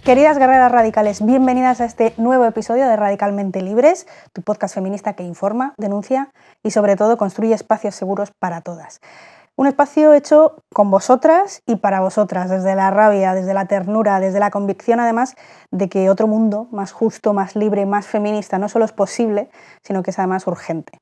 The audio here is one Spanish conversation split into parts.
Queridas guerreras radicales, bienvenidas a este nuevo episodio de Radicalmente Libres, tu podcast feminista que informa, denuncia y sobre todo construye espacios seguros para todas. Un espacio hecho con vosotras y para vosotras, desde la rabia, desde la ternura, desde la convicción además de que otro mundo más justo, más libre, más feminista no solo es posible, sino que es además urgente.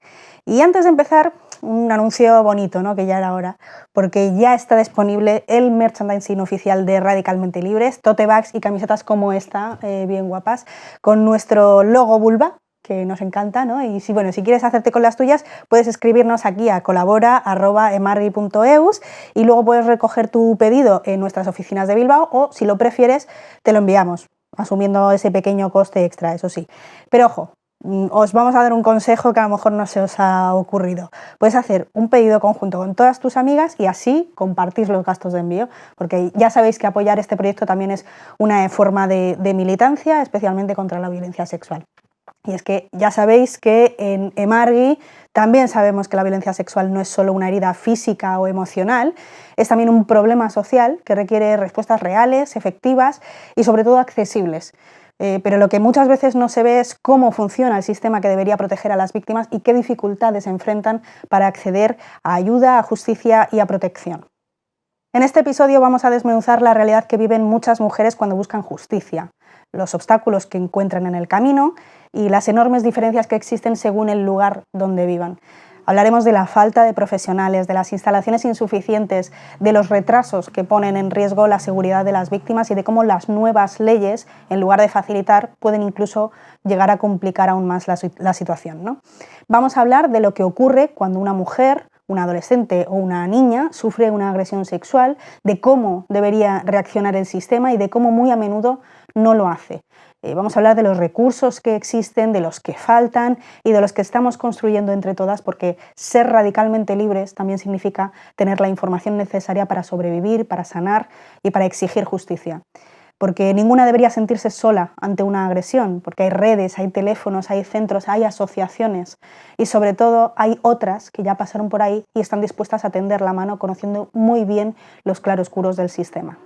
Y antes de empezar, un anuncio bonito, ¿no? Que ya era hora, porque ya está disponible el merchandising oficial de Radicalmente Libres, tote bags y camisetas como esta, bien guapas, con nuestro logo vulva, que nos encanta, ¿no? Y si quieres hacerte con las tuyas, puedes escribirnos aquí a colabora@emargui.eus y luego puedes recoger tu pedido en nuestras oficinas de Bilbao o, si lo prefieres, te lo enviamos, asumiendo ese pequeño coste extra, eso sí. Pero ojo, os vamos a dar un consejo que a lo mejor no se os ha ocurrido. Puedes hacer un pedido conjunto con todas tus amigas y así compartís los gastos de envío, porque ya sabéis que apoyar este proyecto también es una forma de militancia, especialmente contra la violencia sexual. Y es que ya sabéis que en Emargui también sabemos que la violencia sexual no es solo una herida física o emocional, es también un problema social que requiere respuestas reales, efectivas y sobre todo accesibles. Pero lo que muchas veces no se ve es cómo funciona el sistema que debería proteger a las víctimas y qué dificultades se enfrentan para acceder a ayuda, a justicia y a protección. En este episodio vamos a desmenuzar la realidad que viven muchas mujeres cuando buscan justicia, los obstáculos que encuentran en el camino y las enormes diferencias que existen según el lugar donde vivan. Hablaremos de la falta de profesionales, de las instalaciones insuficientes, de los retrasos que ponen en riesgo la seguridad de las víctimas y de cómo las nuevas leyes, en lugar de facilitar, pueden incluso llegar a complicar aún más la situación, ¿no? Vamos a hablar de lo que ocurre cuando una mujer, una adolescente o una niña sufre una agresión sexual, de cómo debería reaccionar el sistema y de cómo muy a menudo no lo hace. Vamos a hablar de los recursos que existen, de los que faltan y de los que estamos construyendo entre todas, porque ser radicalmente libres también significa tener la información necesaria para sobrevivir, para sanar y para exigir justicia. Porque ninguna debería sentirse sola ante una agresión, porque hay redes, hay teléfonos, hay centros, hay asociaciones y sobre todo hay otras que ya pasaron por ahí y están dispuestas a tender la mano conociendo muy bien los claroscuros del sistema.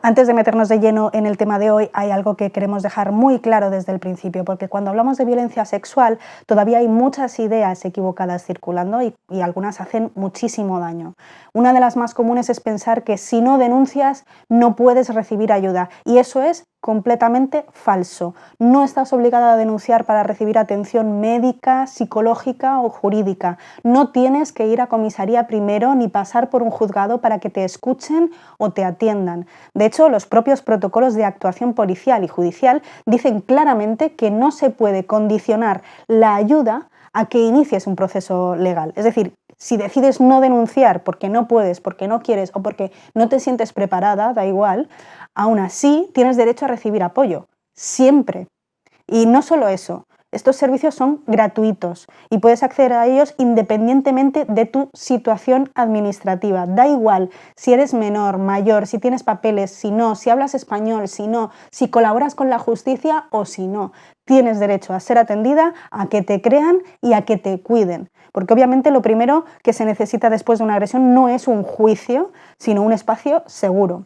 Antes de meternos de lleno en el tema de hoy, hay algo que queremos dejar muy claro desde el principio, porque cuando hablamos de violencia sexual todavía hay muchas ideas equivocadas circulando y algunas hacen muchísimo daño. Una de las más comunes es pensar que si no denuncias no puedes recibir ayuda, y eso es completamente falso. No estás obligada a denunciar para recibir atención médica, psicológica o jurídica. No tienes que ir a comisaría primero ni pasar por un juzgado para que te escuchen o te atiendan. De hecho, los propios protocolos de actuación policial y judicial dicen claramente que no se puede condicionar la ayuda a que inicies un proceso legal. Es decir, si decides no denunciar porque no puedes, porque no quieres o porque no te sientes preparada, da igual, aún así tienes derecho a recibir apoyo, siempre. Y no solo eso, estos servicios son gratuitos y puedes acceder a ellos independientemente de tu situación administrativa. Da igual si eres menor, mayor, si tienes papeles, si no, si hablas español, si no, si colaboras con la justicia o si no. Tienes derecho a ser atendida, a que te crean y a que te cuiden. Porque obviamente lo primero que se necesita después de una agresión no es un juicio, sino un espacio seguro.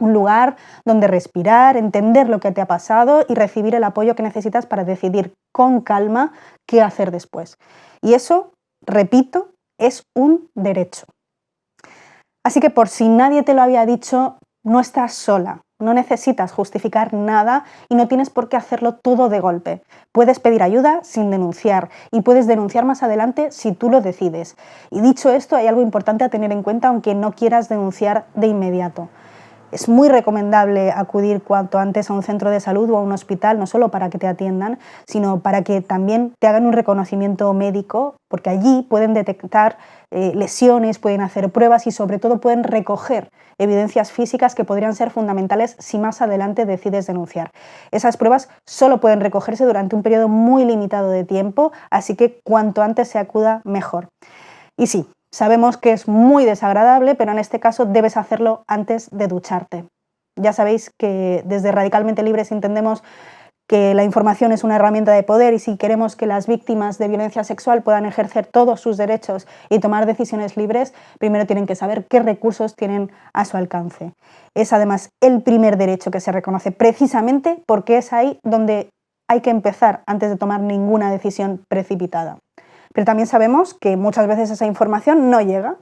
Un lugar donde respirar, entender lo que te ha pasado y recibir el apoyo que necesitas para decidir con calma qué hacer después. Y eso, repito, es un derecho. Así que por si nadie te lo había dicho, no estás sola. No necesitas justificar nada y no tienes por qué hacerlo todo de golpe. Puedes pedir ayuda sin denunciar y puedes denunciar más adelante si tú lo decides. Y dicho esto, hay algo importante a tener en cuenta aunque no quieras denunciar de inmediato. Es muy recomendable acudir cuanto antes a un centro de salud o a un hospital, no solo para que te atiendan, sino para que también te hagan un reconocimiento médico, porque allí pueden detectar lesiones, pueden hacer pruebas y sobre todo pueden recoger evidencias físicas que podrían ser fundamentales si más adelante decides denunciar. Esas pruebas solo pueden recogerse durante un periodo muy limitado de tiempo, así que cuanto antes se acuda, mejor. Y sí, sabemos que es muy desagradable, pero en este caso debes hacerlo antes de ducharte. Ya sabéis que desde Radicalmente Libres entendemos que la información es una herramienta de poder y si queremos que las víctimas de violencia sexual puedan ejercer todos sus derechos y tomar decisiones libres, primero tienen que saber qué recursos tienen a su alcance. Es además el primer derecho que se reconoce precisamente porque es ahí donde hay que empezar antes de tomar ninguna decisión precipitada. Pero también sabemos que muchas veces esa información no llega,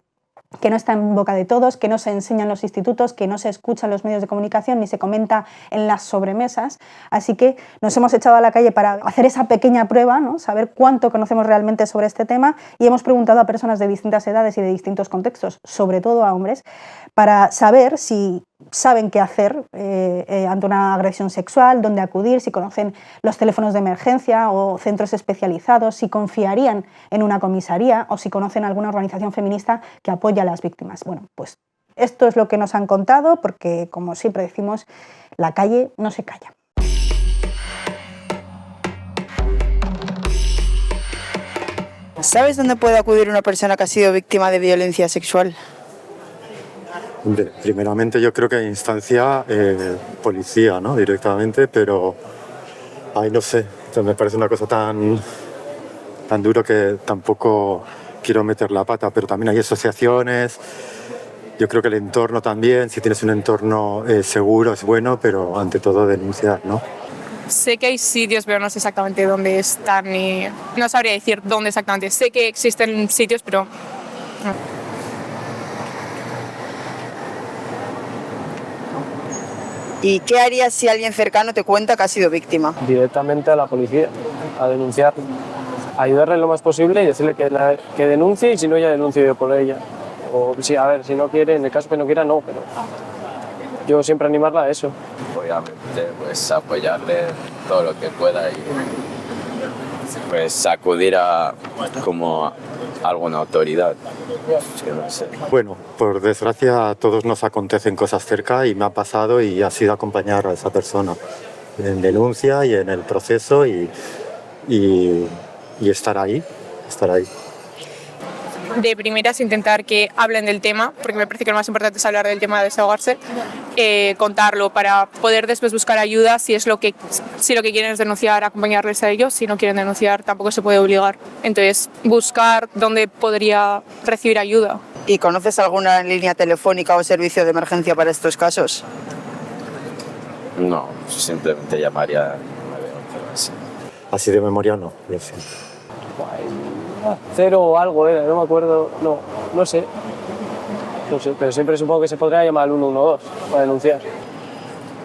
que no está en boca de todos, que no se enseña en los institutos, que no se escucha en los medios de comunicación ni se comenta en las sobremesas. Así que nos hemos echado a la calle para hacer esa pequeña prueba, ¿no? Saber cuánto conocemos realmente sobre este tema, y hemos preguntado a personas de distintas edades y de distintos contextos, sobre todo a hombres, para saber si saben qué hacer ante una agresión sexual, dónde acudir, si conocen los teléfonos de emergencia o centros especializados, si confiarían en una comisaría o si conocen alguna organización feminista que apoya a las víctimas. Bueno, pues esto es lo que nos han contado porque, como siempre decimos, la calle no se calla. ¿Sabes dónde puede acudir una persona que ha sido víctima de violencia sexual? Primeramente yo creo que hay instancia policía, ¿no? Directamente, pero ahí no sé, me parece una cosa tan duro que tampoco quiero meter la pata, pero también hay asociaciones, yo creo que el entorno también, si tienes un entorno seguro es bueno, pero ante todo denunciar, ¿no? Sé que hay sitios, pero no sé exactamente dónde están y no sabría decir dónde exactamente. Sé que existen sitios, pero no. ¿Y qué harías si alguien cercano te cuenta que ha sido víctima? Directamente a la policía, a denunciar, ayudarle lo más posible y decirle que denuncie, y si no, ya denuncio yo por ella. O sí, a ver, si no quiere, en el caso que no quiera, no, pero yo siempre animarla a eso. Obviamente, pues apoyarle todo lo que pueda y pues acudir a como alguna autoridad. Sí, no sé. Bueno, por desgracia a todos nos acontecen cosas cerca y me ha pasado y ha sido acompañar a esa persona en denuncia y en el proceso y estar ahí. De primeras intentar que hablen del tema, porque me parece que lo más importante es hablar del tema, desahogarse, contarlo para poder después buscar ayuda si lo que quieren es denunciar, acompañarles a ellos. Si no quieren denunciar tampoco se puede obligar. Entonces buscar dónde podría recibir ayuda. ¿Y conoces alguna línea telefónica o servicio de emergencia para estos casos? No, simplemente llamaría 911. Así de memoria no, lo siento. Cero o algo era, no me acuerdo, no sé, pero siempre supongo que se podría llamar al 112 para denunciar.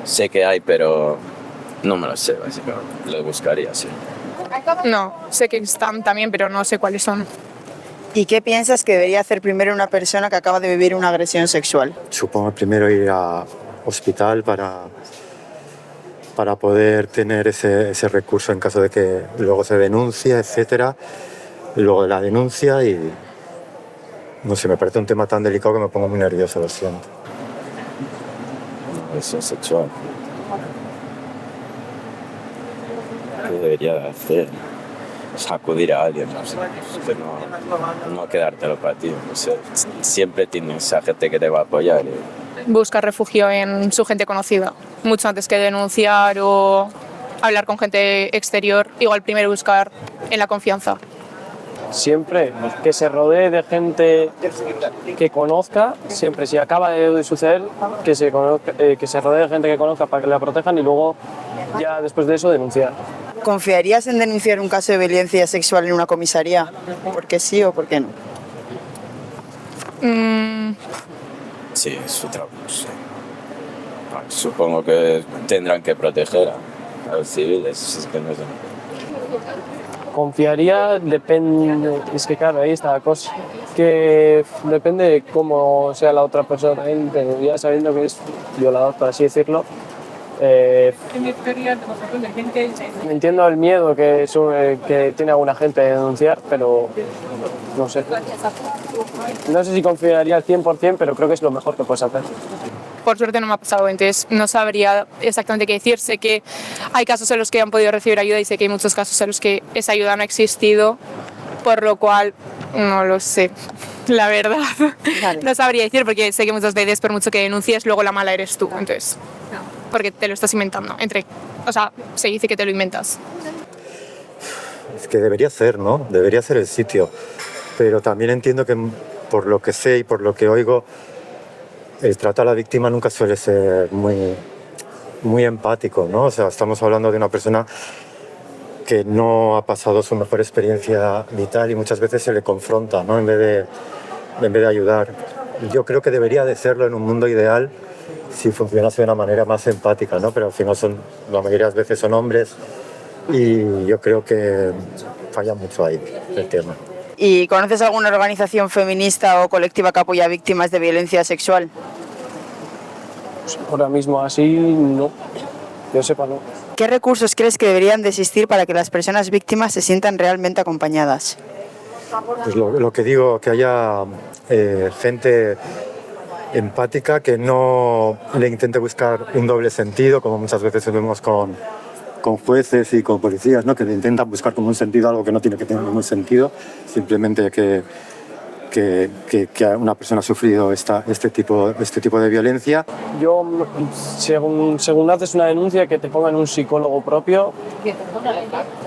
Sé que hay, pero no me lo sé, básicamente. Lo buscaría, sí. No, sé que están también, pero no sé cuáles son. ¿Y qué piensas que debería hacer primero una persona que acaba de vivir una agresión sexual? Supongo primero ir a hospital para poder tener ese recurso en caso de que luego se denuncie, etcétera. Luego de la denuncia y no sé, me parece un tema tan delicado que me pongo muy nervioso, lo siento. Eso es sexual. ¿Qué debería hacer? Es acudir a alguien, no sé, no quedártelo para ti, no sé. Siempre tienes a gente que te va a apoyar. Buscar refugio en su gente conocida, mucho antes que denunciar o hablar con gente exterior. Igual primero buscar en la confianza. Siempre que se rodee de gente que conozca, siempre si acaba de suceder, que se rodee de gente que conozca para que la protejan y luego ya después de eso denunciar. ¿Confiarías en denunciar un caso de violencia sexual en una comisaría? ¿Por qué sí o por qué no? Sí, es su trabajo. Sí. Bueno, supongo que tendrán que proteger a los civiles. Es que no sé. Confiaría, depende, es que claro, ahí está la cosa, que depende de cómo sea la otra persona, pero ya sabiendo que es violador, por así decirlo, entiendo el miedo que tiene alguna gente de denunciar, pero no sé. No sé si confiaría al 100%, pero creo que es lo mejor que puedes hacer. Por suerte no me ha pasado, entonces no sabría exactamente qué decir. Sé que hay casos en los que han podido recibir ayuda y sé que hay muchos casos en los que esa ayuda no ha existido, por lo cual no lo sé, la verdad. Vale. No sabría decir porque sé que muchas veces por mucho que denuncies luego la mala eres tú, entonces... porque te lo estás inventando. O sea, se dice que te lo inventas. Es que debería ser, ¿no? Debería ser el sitio. Pero también entiendo que, por lo que sé y por lo que oigo, el trato a la víctima nunca suele ser muy empático, ¿no? O sea, estamos hablando de una persona que no ha pasado su mejor experiencia vital y muchas veces se le confronta, ¿no? En vez de ayudar. Yo creo que debería de serlo en un mundo ideal si funcionase de una manera más empática, ¿no? Pero al final la mayoría de las veces son hombres y yo creo que falla mucho ahí el tema. ¿Y conoces alguna organización feminista o colectiva que apoya a víctimas de violencia sexual? Pues ahora mismo así, no. Yo sepa, no. ¿Qué recursos crees que deberían de existir para que las personas víctimas se sientan realmente acompañadas? Pues lo que digo, que haya gente empática que no le intente buscar un doble sentido, como muchas veces vemos con jueces y con policías, ¿no? Que le intentan buscar como un sentido algo que no tiene que tener ningún sentido, simplemente que una persona ha sufrido este tipo de violencia. Yo, según haces una denuncia, que te pongan un psicólogo propio,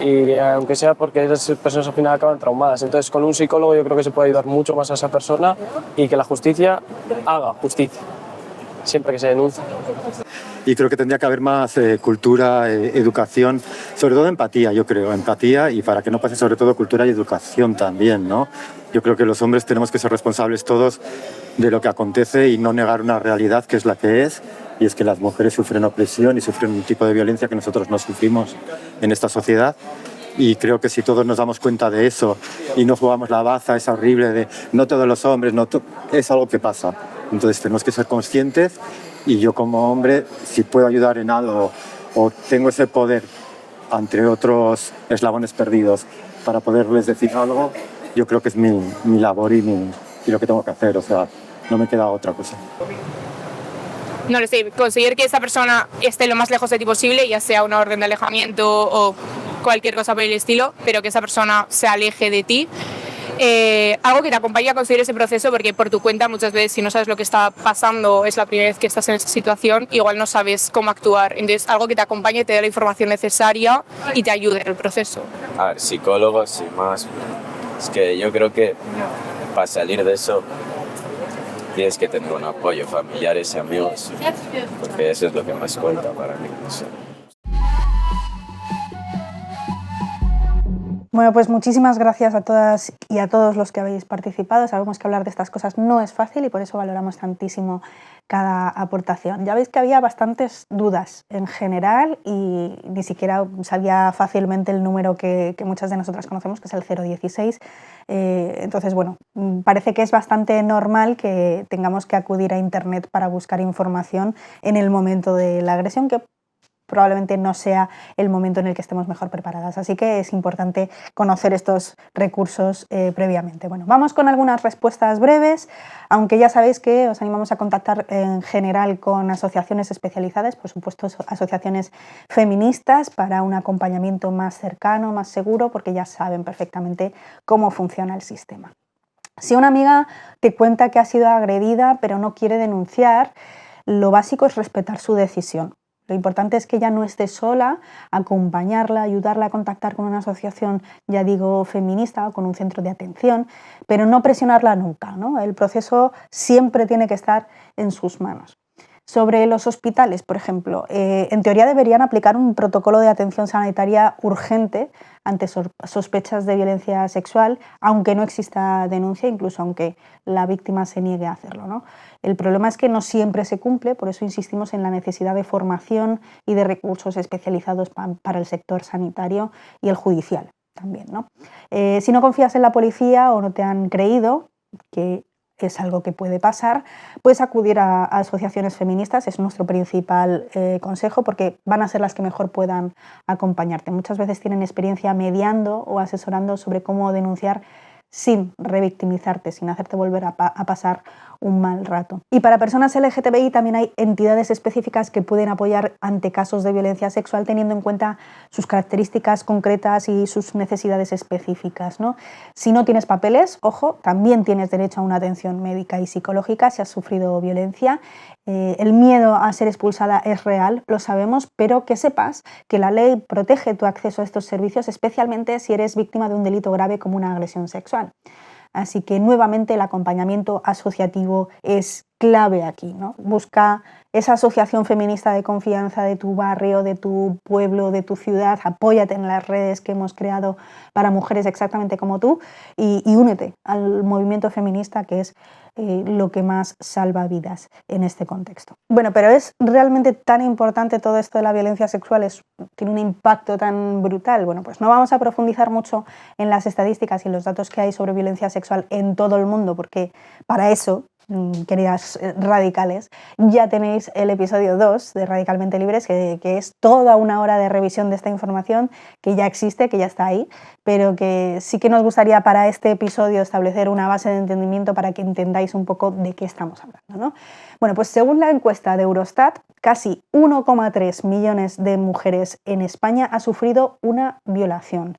y aunque sea porque esas personas al final acaban traumadas. Entonces, con un psicólogo yo creo que se puede ayudar mucho más a esa persona y que la justicia haga justicia, siempre que se denuncie. Y creo que tendría que haber más cultura, educación, sobre todo empatía, yo creo, empatía, y para que no pase sobre todo cultura y educación también, ¿no? Yo creo que los hombres tenemos que ser responsables todos de lo que acontece y no negar una realidad que es la que es, y es que las mujeres sufren opresión y sufren un tipo de violencia que nosotros no sufrimos en esta sociedad. Y creo que si todos nos damos cuenta de eso y no jugamos la baza esa horrible de no todos los hombres, es algo que pasa. Entonces tenemos que ser conscientes. Y yo como hombre, si puedo ayudar en algo o tengo ese poder ante otros eslabones perdidos para poderles decir algo, yo creo que es mi labor y lo que tengo que hacer. O sea, no me queda otra cosa. No lo sé, conseguir que esa persona esté lo más lejos de ti posible, ya sea una orden de alejamiento o cualquier cosa por el estilo, pero que esa persona se aleje de ti. Algo que te acompañe a conseguir ese proceso, porque por tu cuenta muchas veces, si no sabes lo que está pasando, es la primera vez que estás en esa situación, igual no sabes cómo actuar. Entonces, algo que te acompañe, te dé la información necesaria y te ayude en el proceso. A ver, psicólogos y más. Es que yo creo que para salir de eso tienes que tener un apoyo, familiares y amigos, porque eso es lo que más cuenta para mí. No sé. Bueno, pues muchísimas gracias a todas y a todos los que habéis participado. Sabemos que hablar de estas cosas no es fácil y por eso valoramos tantísimo cada aportación. Ya veis que había bastantes dudas en general y ni siquiera salía fácilmente el número que muchas de nosotras conocemos, que es el 016. Entonces, bueno, parece que es bastante normal que tengamos que acudir a Internet para buscar información en el momento de la agresión, que probablemente no sea el momento en el que estemos mejor preparadas. Así que es importante conocer estos recursos previamente. Bueno, vamos con algunas respuestas breves, aunque ya sabéis que os animamos a contactar en general con asociaciones especializadas, por supuesto asociaciones feministas, para un acompañamiento más cercano, más seguro, porque ya saben perfectamente cómo funciona el sistema. Si una amiga te cuenta que ha sido agredida pero no quiere denunciar, lo básico es respetar su decisión. Lo importante es que ella no esté sola, acompañarla, ayudarla a contactar con una asociación, ya digo, feminista o con un centro de atención, pero no presionarla nunca, ¿no? El proceso siempre tiene que estar en sus manos. Sobre los hospitales, por ejemplo, en teoría deberían aplicar un protocolo de atención sanitaria urgente ante sospechas de violencia sexual, aunque no exista denuncia, incluso aunque la víctima se niegue a hacerlo, ¿no? El problema es que no siempre se cumple, por eso insistimos en la necesidad de formación y de recursos especializados para el sector sanitario y el judicial también, ¿no? Si no confías en la policía o no te han creído, que es algo que puede pasar, puedes acudir a asociaciones feministas, es nuestro principal consejo, porque van a ser las que mejor puedan acompañarte. Muchas veces tienen experiencia mediando o asesorando sobre cómo denunciar sin revictimizarte, sin hacerte volver a pasar un mal rato. Y para personas LGTBI también hay entidades específicas que pueden apoyar ante casos de violencia sexual teniendo en cuenta sus características concretas y sus necesidades específicas, ¿no? Si no tienes papeles, ojo, también tienes derecho a una atención médica y psicológica si has sufrido violencia. El miedo a ser expulsada es real, lo sabemos, pero que sepas que la ley protege tu acceso a estos servicios, especialmente si eres víctima de un delito grave como una agresión sexual. Así que nuevamente el acompañamiento asociativo es clave aquí, ¿no? Busca esa asociación feminista de confianza de tu barrio, de tu pueblo, de tu ciudad, apóyate en las redes que hemos creado para mujeres exactamente como tú y únete al movimiento feminista, que es lo que más salva vidas en este contexto. Bueno, pero es realmente tan importante todo esto de la violencia sexual, tiene un impacto tan brutal. Bueno, pues no vamos a profundizar mucho en las estadísticas y los datos que hay sobre violencia sexual en todo el mundo, porque para eso, queridas radicales, ya tenéis el episodio 2 de Radicalmente Libres, que es toda una hora de revisión de esta información que ya existe, que ya está ahí, pero que sí que nos gustaría para este episodio establecer una base de entendimiento para que entendáis un poco de qué estamos hablando, ¿no? Bueno, pues según la encuesta de Eurostat, casi 1,3 millones de mujeres en España ha sufrido una violación.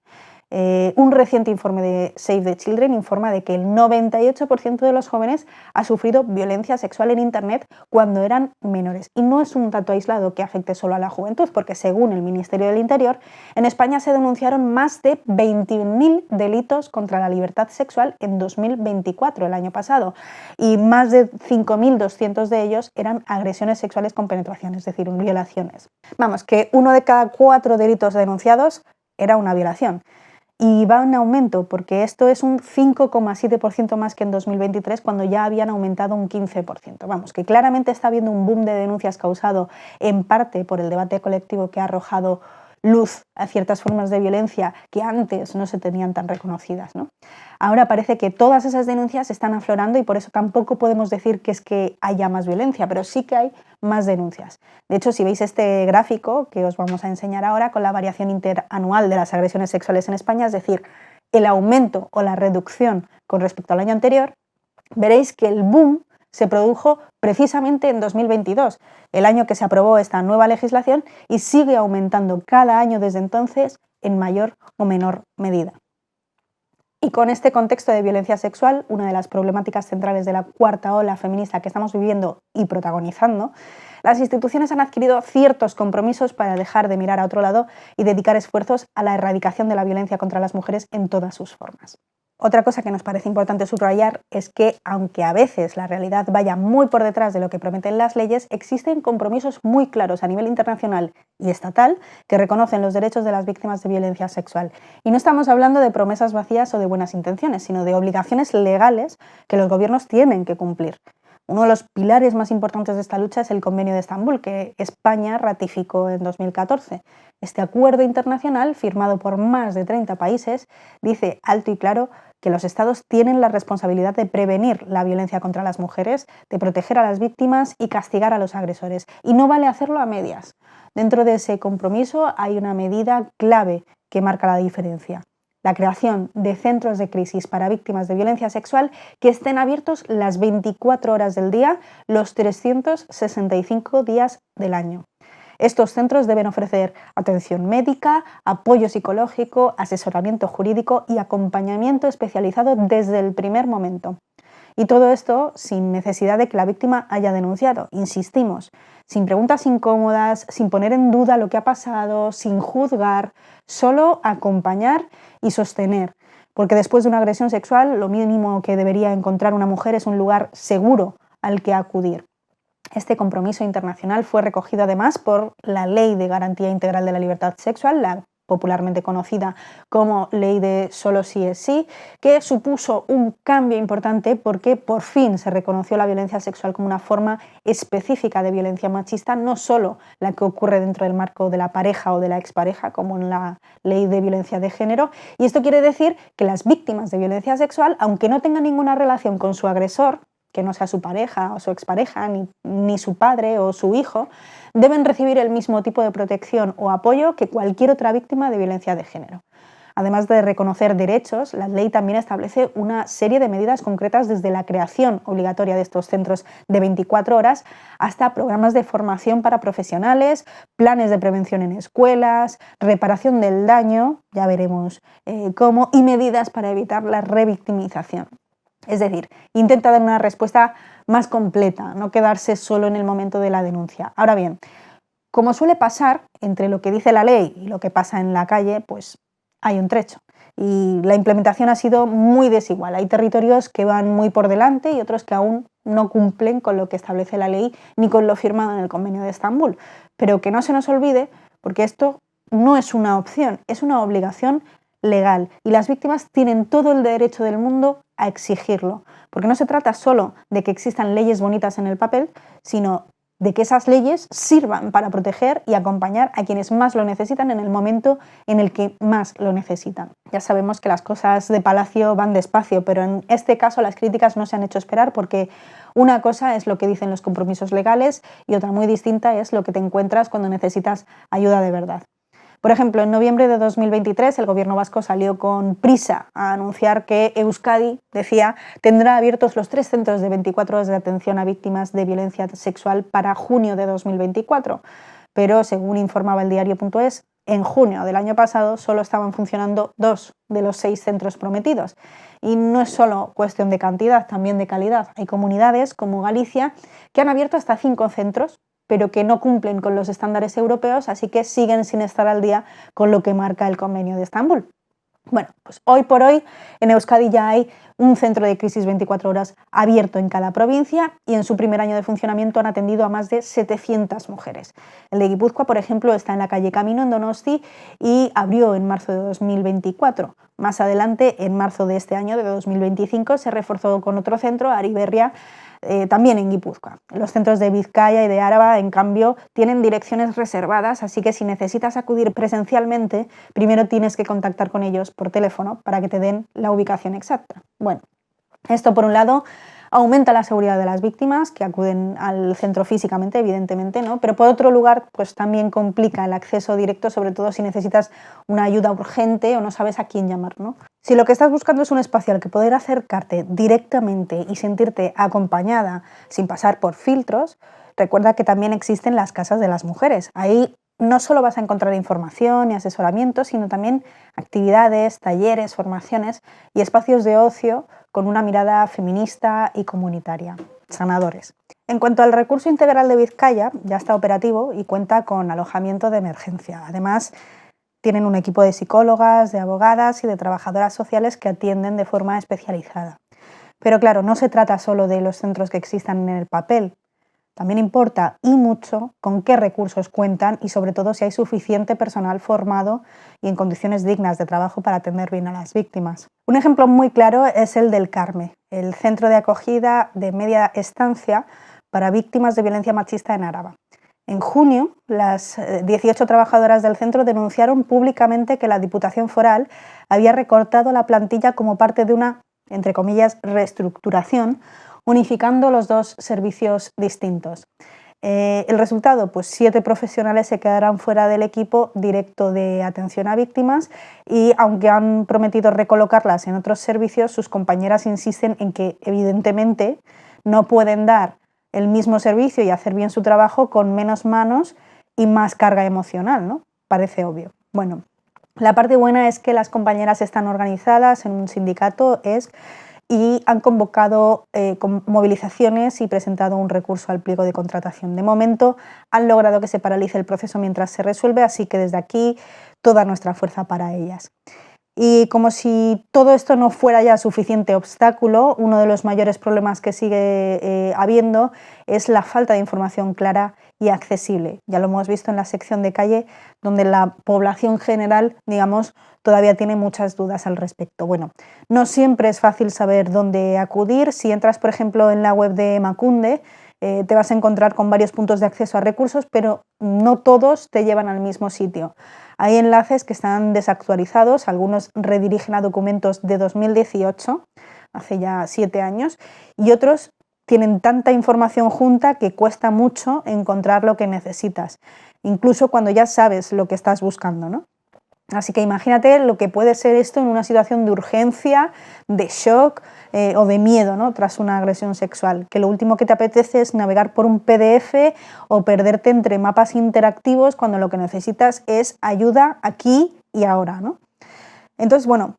Un reciente informe de Save the Children informa de que el 98% de los jóvenes ha sufrido violencia sexual en Internet cuando eran menores. Y no es un dato aislado que afecte solo a la juventud, porque según el Ministerio del Interior, en España se denunciaron más de 21.000 delitos contra la libertad sexual en 2024, el año pasado, y más de 5.200 de ellos eran agresiones sexuales con penetración, es decir, violaciones. Vamos, que 1 de cada 4 delitos denunciados era una violación. Y va en aumento, porque esto es un 5,7% más que en 2023, cuando ya habían aumentado un 15%. Vamos, que claramente está habiendo un boom de denuncias causado en parte por el debate colectivo que ha arrojado luz a ciertas formas de violencia que antes no se tenían tan reconocidas, ¿no? Ahora parece que todas esas denuncias están aflorando y por eso tampoco podemos decir que es que haya más violencia, pero sí que hay más denuncias. De hecho, si veis este gráfico que os vamos a enseñar ahora con la variación interanual de las agresiones sexuales en España, es decir, el aumento o la reducción con respecto al año anterior, veréis que el boom se produjo precisamente en 2022, el año que se aprobó esta nueva legislación, y sigue aumentando cada año desde entonces en mayor o menor medida. Y con este contexto de violencia sexual, una de las problemáticas centrales de la cuarta ola feminista que estamos viviendo y protagonizando, las instituciones han adquirido ciertos compromisos para dejar de mirar a otro lado y dedicar esfuerzos a la erradicación de la violencia contra las mujeres en todas sus formas. Otra cosa que nos parece importante subrayar es que, aunque a veces la realidad vaya muy por detrás de lo que prometen las leyes, existen compromisos muy claros a nivel internacional y estatal que reconocen los derechos de las víctimas de violencia sexual. Y no estamos hablando de promesas vacías o de buenas intenciones, sino de obligaciones legales que los gobiernos tienen que cumplir. Uno de los pilares más importantes de esta lucha es el Convenio de Estambul, que España ratificó en 2014. Este acuerdo internacional, firmado por más de 30 países, dice alto y claro que los Estados tienen la responsabilidad de prevenir la violencia contra las mujeres, de proteger a las víctimas y castigar a los agresores. Y no vale hacerlo a medias. Dentro de ese compromiso hay una medida clave que marca la diferencia: la creación de centros de crisis para víctimas de violencia sexual que estén abiertos las 24 horas del día, los 365 días del año. Estos centros deben ofrecer atención médica, apoyo psicológico, asesoramiento jurídico y acompañamiento especializado desde el primer momento. Y todo esto sin necesidad de que la víctima haya denunciado, insistimos, sin preguntas incómodas, sin poner en duda lo que ha pasado, sin juzgar, solo acompañar y sostener. Porque después de una agresión sexual, lo mínimo que debería encontrar una mujer es un lugar seguro al que acudir. Este compromiso internacional fue recogido además por la Ley de Garantía Integral de la Libertad Sexual, la popularmente conocida como Ley de Solo sí es sí, que supuso un cambio importante porque por fin se reconoció la violencia sexual como una forma específica de violencia machista, no solo la que ocurre dentro del marco de la pareja o de la expareja, como en la Ley de Violencia de Género. Y esto quiere decir que las víctimas de violencia sexual, aunque no tengan ninguna relación con su agresor, que no sea su pareja o su expareja, ni su padre o su hijo, deben recibir el mismo tipo de protección o apoyo que cualquier otra víctima de violencia de género. Además de reconocer derechos, la ley también establece una serie de medidas concretas desde la creación obligatoria de estos centros de 24 horas hasta programas de formación para profesionales, planes de prevención en escuelas, reparación del daño, ya veremos cómo, y medidas para evitar la revictimización. Es decir, intenta dar una respuesta más completa, no quedarse solo en el momento de la denuncia. Ahora bien, como suele pasar, entre lo que dice la ley y lo que pasa en la calle, pues hay un trecho. Y la implementación ha sido muy desigual. Hay territorios que van muy por delante y otros que aún no cumplen con lo que establece la ley ni con lo firmado en el Convenio de Estambul. Pero que no se nos olvide, porque esto no es una opción, es una obligación legal. Y las víctimas tienen todo el derecho del mundo a exigirlo. Porque no se trata solo de que existan leyes bonitas en el papel, sino de que esas leyes sirvan para proteger y acompañar a quienes más lo necesitan en el momento en el que más lo necesitan. Ya sabemos que las cosas de Palacio van despacio, pero en este caso las críticas no se han hecho esperar porque una cosa es lo que dicen los compromisos legales y otra muy distinta es lo que te encuentras cuando necesitas ayuda de verdad. Por ejemplo, en noviembre de 2023 el gobierno vasco salió con prisa a anunciar que Euskadi, decía, tendrá abiertos los 3 centros de 24 horas de atención a víctimas de violencia sexual para junio de 2024. Pero, según informaba el diario.es, en junio del año pasado solo estaban funcionando 2 de los 6 centros prometidos. Y no es solo cuestión de cantidad, también de calidad. Hay comunidades como Galicia que han abierto hasta 5 centros, pero que no cumplen con los estándares europeos, así que siguen sin estar al día con lo que marca el Convenio de Estambul. Bueno, pues hoy por hoy en Euskadi ya hay un centro de crisis 24 horas abierto en cada provincia y en su primer año de funcionamiento han atendido a más de 700 mujeres. El de Guipúzcoa, por ejemplo, está en la calle Camino, en Donosti, y abrió en marzo de 2024. Más adelante, en marzo de este año, de 2025, se reforzó con otro centro, Ariberria, también en Guipúzcoa. Los centros de Vizcaya y de Áraba, en cambio, tienen direcciones reservadas, así que si necesitas acudir presencialmente, primero tienes que contactar con ellos por teléfono para que te den la ubicación exacta. Bueno, esto por un lado aumenta la seguridad de las víctimas que acuden al centro físicamente, evidentemente, ¿no? Pero por otro lugar, pues también complica el acceso directo, sobre todo si necesitas una ayuda urgente o no sabes a quién llamar, ¿no? Si lo que estás buscando es un espacio al que poder acercarte directamente y sentirte acompañada sin pasar por filtros, recuerda que también existen las casas de las mujeres. Ahí no solo vas a encontrar información y asesoramiento, sino también actividades, talleres, formaciones y espacios de ocio con una mirada feminista y comunitaria. Sanadores. En cuanto al recurso integral de Vizcaya, ya está operativo y cuenta con alojamiento de emergencia. Además, tienen un equipo de psicólogas, de abogadas y de trabajadoras sociales que atienden de forma especializada. Pero claro, no se trata solo de los centros que existan en el papel. También importa y mucho con qué recursos cuentan y sobre todo si hay suficiente personal formado y en condiciones dignas de trabajo para atender bien a las víctimas. Un ejemplo muy claro es el del Carme, el centro de acogida de media estancia para víctimas de violencia machista en Áraba. En junio, las 18 trabajadoras del centro denunciaron públicamente que la Diputación Foral había recortado la plantilla como parte de una, entre comillas, reestructuración, unificando los dos servicios distintos. El resultado, pues 7 profesionales se quedarán fuera del equipo directo de atención a víctimas y aunque han prometido recolocarlas en otros servicios, sus compañeras insisten en que evidentemente no pueden dar el mismo servicio y hacer bien su trabajo con menos manos y más carga emocional, ¿no? Parece obvio. Bueno, la parte buena es que las compañeras están organizadas en un sindicato, y han convocado movilizaciones y presentado un recurso al pliego de contratación. De momento han logrado que se paralice el proceso mientras se resuelve, así que desde aquí toda nuestra fuerza para ellas. Y como si todo esto no fuera ya suficiente obstáculo, uno de los mayores problemas que sigue habiendo es la falta de información clara y accesible. Ya lo hemos visto en la sección de calle, donde la población general, digamos, todavía tiene muchas dudas al respecto. Bueno, no siempre es fácil saber dónde acudir. Si entras, por ejemplo, en la web de Emakunde, te vas a encontrar con varios puntos de acceso a recursos, pero no todos te llevan al mismo sitio. Hay enlaces que están desactualizados, algunos redirigen a documentos de 2018, hace ya 7 años, y otros tienen tanta información junta que cuesta mucho encontrar lo que necesitas, incluso cuando ya sabes lo que estás buscando, ¿no? Así que imagínate lo que puede ser esto en una situación de urgencia, de shock o de miedo, ¿no?, tras una agresión sexual, que lo último que te apetece es navegar por un PDF o perderte entre mapas interactivos cuando lo que necesitas es ayuda aquí y ahora, ¿no? Entonces, bueno,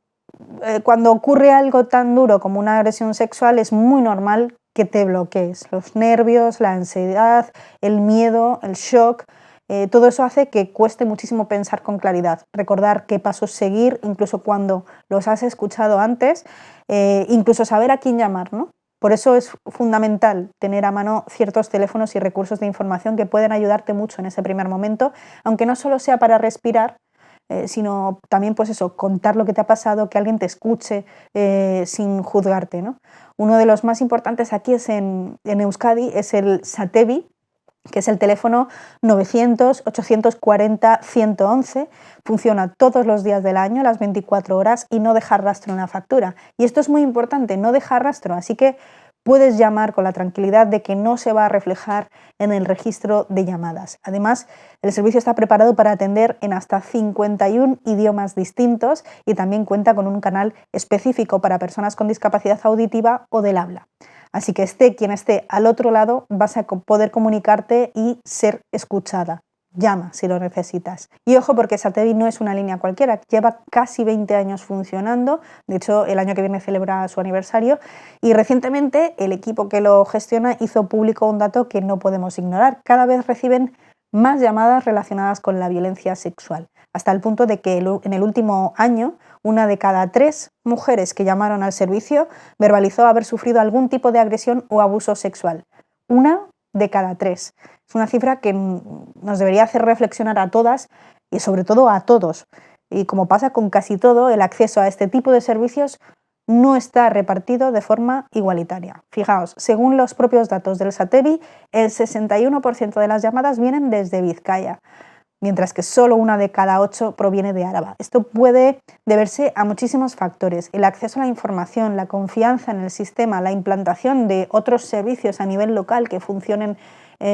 cuando ocurre algo tan duro como una agresión sexual es muy normal que te bloquees. Los nervios, la ansiedad, el miedo, el shock, todo eso hace que cueste muchísimo pensar con claridad, recordar qué pasos seguir, incluso cuando los has escuchado antes, incluso saber a quién llamar, ¿no? Por eso es fundamental tener a mano ciertos teléfonos y recursos de información que pueden ayudarte mucho en ese primer momento, aunque no solo sea para respirar, sino también, pues eso, contar lo que te ha pasado, que alguien te escuche sin juzgarte, ¿no? Uno de los más importantes aquí es en Euskadi es el Satevi, que es el teléfono 900-840-111, funciona todos los días del año, las 24 horas, y no deja rastro en la factura. Y esto es muy importante, no deja rastro, así que puedes llamar con la tranquilidad de que no se va a reflejar en el registro de llamadas. Además, el servicio está preparado para atender en hasta 51 idiomas distintos y también cuenta con un canal específico para personas con discapacidad auditiva o del habla. Así que esté quien esté al otro lado, vas a poder comunicarte y ser escuchada. Llama si lo necesitas. Y ojo, porque Satevi no es una línea cualquiera, lleva casi 20 años funcionando, de hecho el año que viene celebra su aniversario, y recientemente el equipo que lo gestiona hizo público un dato que no podemos ignorar. Cada vez reciben más llamadas relacionadas con la violencia sexual, hasta el punto de que en el último año 1 de cada 3 mujeres que llamaron al servicio verbalizó haber sufrido algún tipo de agresión o abuso sexual. 1 de cada 3. Es una cifra que nos debería hacer reflexionar a todas y sobre todo a todos. Y como pasa con casi todo, el acceso a este tipo de servicios no está repartido de forma igualitaria. Fijaos, según los propios datos del Satevi, el 61% de las llamadas vienen desde Vizcaya, mientras que solo 1 de cada 8 proviene de Álava. Esto puede deberse a muchísimos factores: el acceso a la información, la confianza en el sistema, la implantación de otros servicios a nivel local que funcionen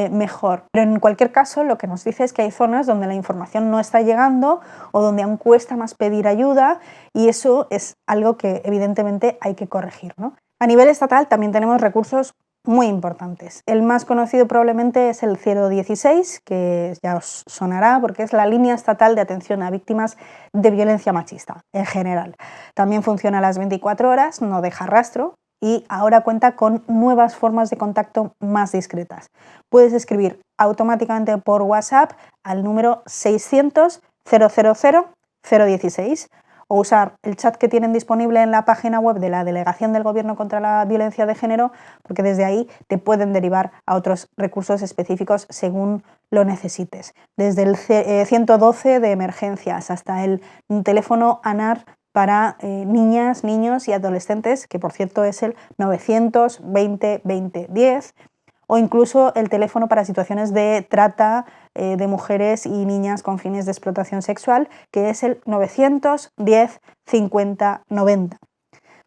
mejor. Pero en cualquier caso, lo que nos dice es que hay zonas donde la información no está llegando o donde aún cuesta más pedir ayuda, y eso es algo que evidentemente hay que corregir, ¿no? A nivel estatal también tenemos recursos muy importantes. El más conocido probablemente es el 016, que ya os sonará porque es la línea estatal de atención a víctimas de violencia machista en general. También funciona a las 24 horas, no deja rastro y ahora cuenta con nuevas formas de contacto más discretas. Puedes escribir automáticamente por WhatsApp al número 600 000 016 o usar el chat que tienen disponible en la página web de la Delegación del Gobierno contra la Violencia de Género, porque desde ahí te pueden derivar a otros recursos específicos según lo necesites. Desde el 112 de emergencias hasta el teléfono ANAR para niñas, niños y adolescentes, que por cierto es el 920 20 10, o incluso el teléfono para situaciones de trata de mujeres y niñas con fines de explotación sexual, que es el 910 50 90.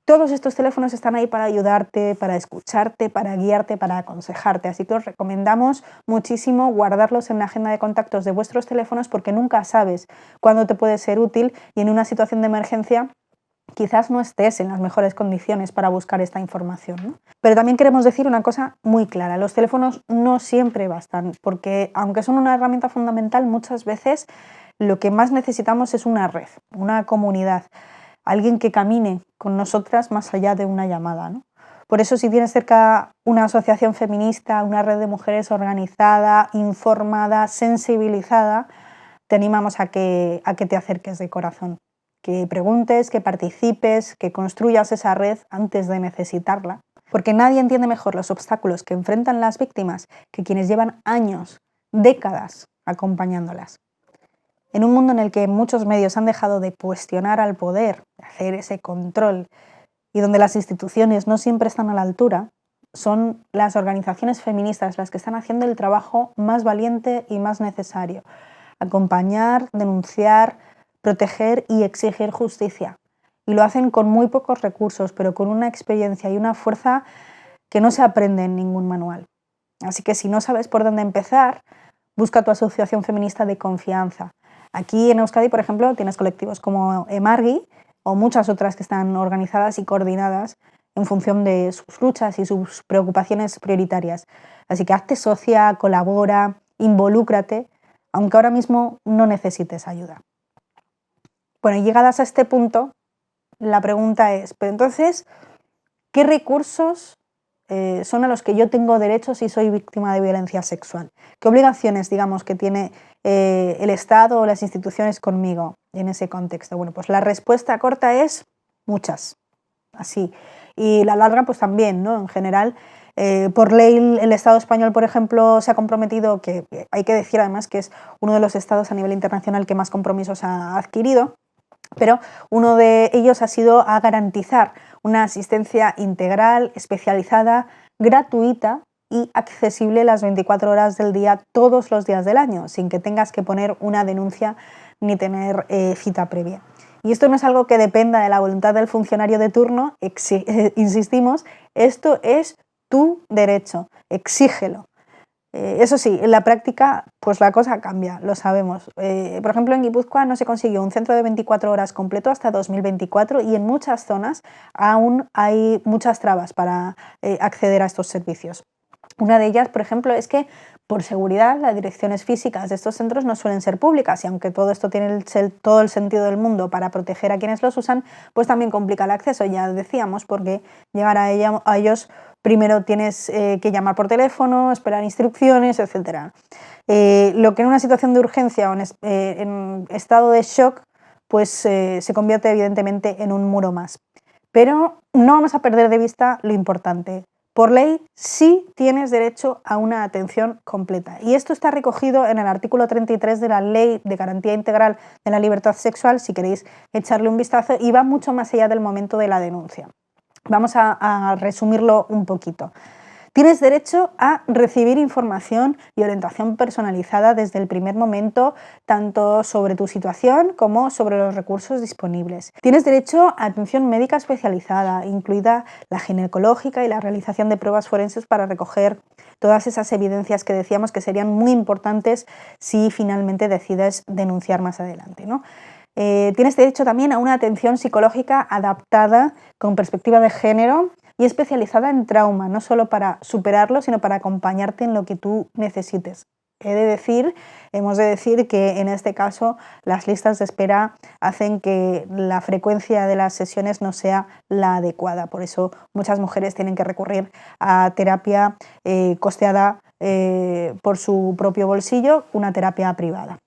Todos estos teléfonos están ahí para ayudarte, para escucharte, para guiarte, para aconsejarte, así que os recomendamos muchísimo guardarlos en la agenda de contactos de vuestros teléfonos, porque nunca sabes cuándo te puede ser útil y en una situación de emergencia quizás no estés en las mejores condiciones para buscar esta información, ¿no? Pero también queremos decir una cosa muy clara: los teléfonos no siempre bastan, porque aunque son una herramienta fundamental, muchas veces lo que más necesitamos es una red, una comunidad, alguien que camine con nosotras más allá de una llamada, ¿no? Por eso, si tienes cerca una asociación feminista, una red de mujeres organizada, informada, sensibilizada, te animamos a que te acerques de corazón, que preguntes, que participes, que construyas esa red antes de necesitarla, porque nadie entiende mejor los obstáculos que enfrentan las víctimas que quienes llevan años, décadas acompañándolas. En un mundo en el que muchos medios han dejado de cuestionar al poder, de hacer ese control, y donde las instituciones no siempre están a la altura, son las organizaciones feministas las que están haciendo el trabajo más valiente y más necesario: acompañar, denunciar, proteger y exigir justicia. Y lo hacen con muy pocos recursos, pero con una experiencia y una fuerza que no se aprende en ningún manual. Así que si no sabes por dónde empezar, busca tu asociación feminista de confianza. Aquí en Euskadi, por ejemplo, tienes colectivos como Emargi o muchas otras que están organizadas y coordinadas en función de sus luchas y sus preocupaciones prioritarias. Así que hazte socia, colabora, involúcrate, aunque ahora mismo no necesites ayuda. Bueno, y llegadas a este punto, la pregunta es, pero entonces, ¿qué recursos son a los que yo tengo derecho si soy víctima de violencia sexual? ¿Qué obligaciones, digamos, que tiene el Estado o las instituciones conmigo en ese contexto? Bueno, pues la respuesta corta es muchas, así. Y la larga, pues también, ¿no? En general, por ley, el Estado español, por ejemplo, se ha comprometido, que hay que decir además que es uno de los estados a nivel internacional que más compromisos ha adquirido, pero uno de ellos ha sido a garantizar una asistencia integral, especializada, gratuita y accesible las 24 horas del día, todos los días del año, sin que tengas que poner una denuncia ni tener cita previa. Y esto no es algo que dependa de la voluntad del funcionario de turno, insistimos, esto es tu derecho, exígelo. Eso sí, en la práctica pues la cosa cambia, lo sabemos. Por ejemplo, en Guipúzcoa no se consiguió un centro de 24 horas completo hasta 2024 y en muchas zonas aún hay muchas trabas para acceder a estos servicios. Una de ellas, por ejemplo, es que por seguridad las direcciones físicas de estos centros no suelen ser públicas y aunque todo esto tiene todo el sentido del mundo para proteger a quienes los usan, pues también complica el acceso, ya decíamos, porque llegar a ellos primero tienes que llamar por teléfono, esperar instrucciones, etc. Lo que en una situación de urgencia o en estado de shock pues se convierte evidentemente en un muro más. Pero no vamos a perder de vista lo importante. Por ley sí tienes derecho a una atención completa y esto está recogido en el artículo 33 de la Ley de Garantía Integral de la Libertad Sexual, si queréis echarle un vistazo, y va mucho más allá del momento de la denuncia. Vamos a resumirlo un poquito. Tienes derecho a recibir información y orientación personalizada desde el primer momento, tanto sobre tu situación como sobre los recursos disponibles. Tienes derecho a atención médica especializada, incluida la ginecológica y la realización de pruebas forenses para recoger todas esas evidencias que decíamos que serían muy importantes si finalmente decides denunciar más adelante, ¿no? Tienes derecho también a una atención psicológica adaptada con perspectiva de género y especializada en trauma, no solo para superarlo, sino para acompañarte en lo que tú necesites. Hemos de decir que en este caso las listas de espera hacen que la frecuencia de las sesiones no sea la adecuada. Por eso muchas mujeres tienen que recurrir a terapia costeada por su propio bolsillo, una terapia privada.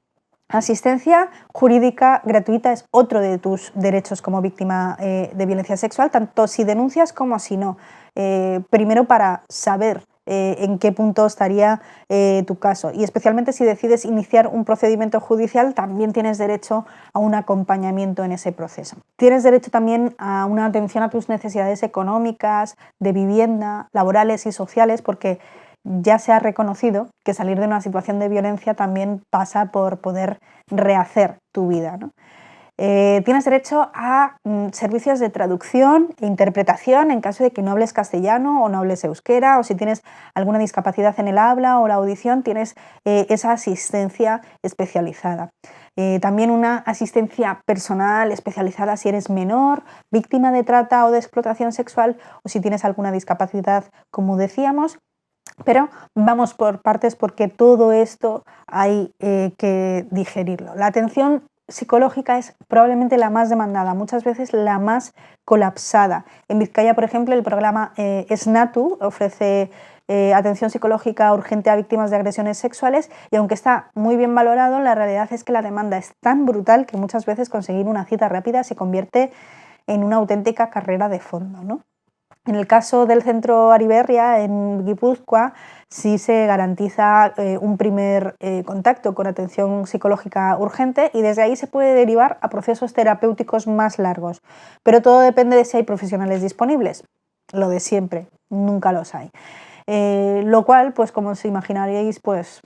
Asistencia jurídica gratuita es otro de tus derechos como víctima de violencia sexual, tanto si denuncias como si no. Primero para saber en qué punto estaría tu caso y especialmente si decides iniciar un procedimiento judicial también tienes derecho a un acompañamiento en ese proceso. Tienes derecho también a una atención a tus necesidades económicas, de vivienda, laborales y sociales, porque ya se ha reconocido que salir de una situación de violencia también pasa por poder rehacer tu vida, ¿no? Tienes derecho a servicios de traducción e interpretación en caso de que no hables castellano o no hables euskera, o si tienes alguna discapacidad en el habla o la audición, tienes esa asistencia especializada. También una asistencia personal especializada si eres menor, víctima de trata o de explotación sexual, o si tienes alguna discapacidad, como decíamos. Pero vamos por partes porque todo esto hay que digerirlo. La atención psicológica es probablemente la más demandada, muchas veces la más colapsada. En Vizcaya, por ejemplo, el programa Esnatu ofrece atención psicológica urgente a víctimas de agresiones sexuales y aunque está muy bien valorado, la realidad es que la demanda es tan brutal que muchas veces conseguir una cita rápida se convierte en una auténtica carrera de fondo, ¿no? En el caso del centro Ariberria, en Guipúzcoa, sí se garantiza un primer contacto con atención psicológica urgente y desde ahí se puede derivar a procesos terapéuticos más largos. Pero todo depende de si hay profesionales disponibles. Lo de siempre, nunca los hay. Lo cual, pues como os imaginaríais, pues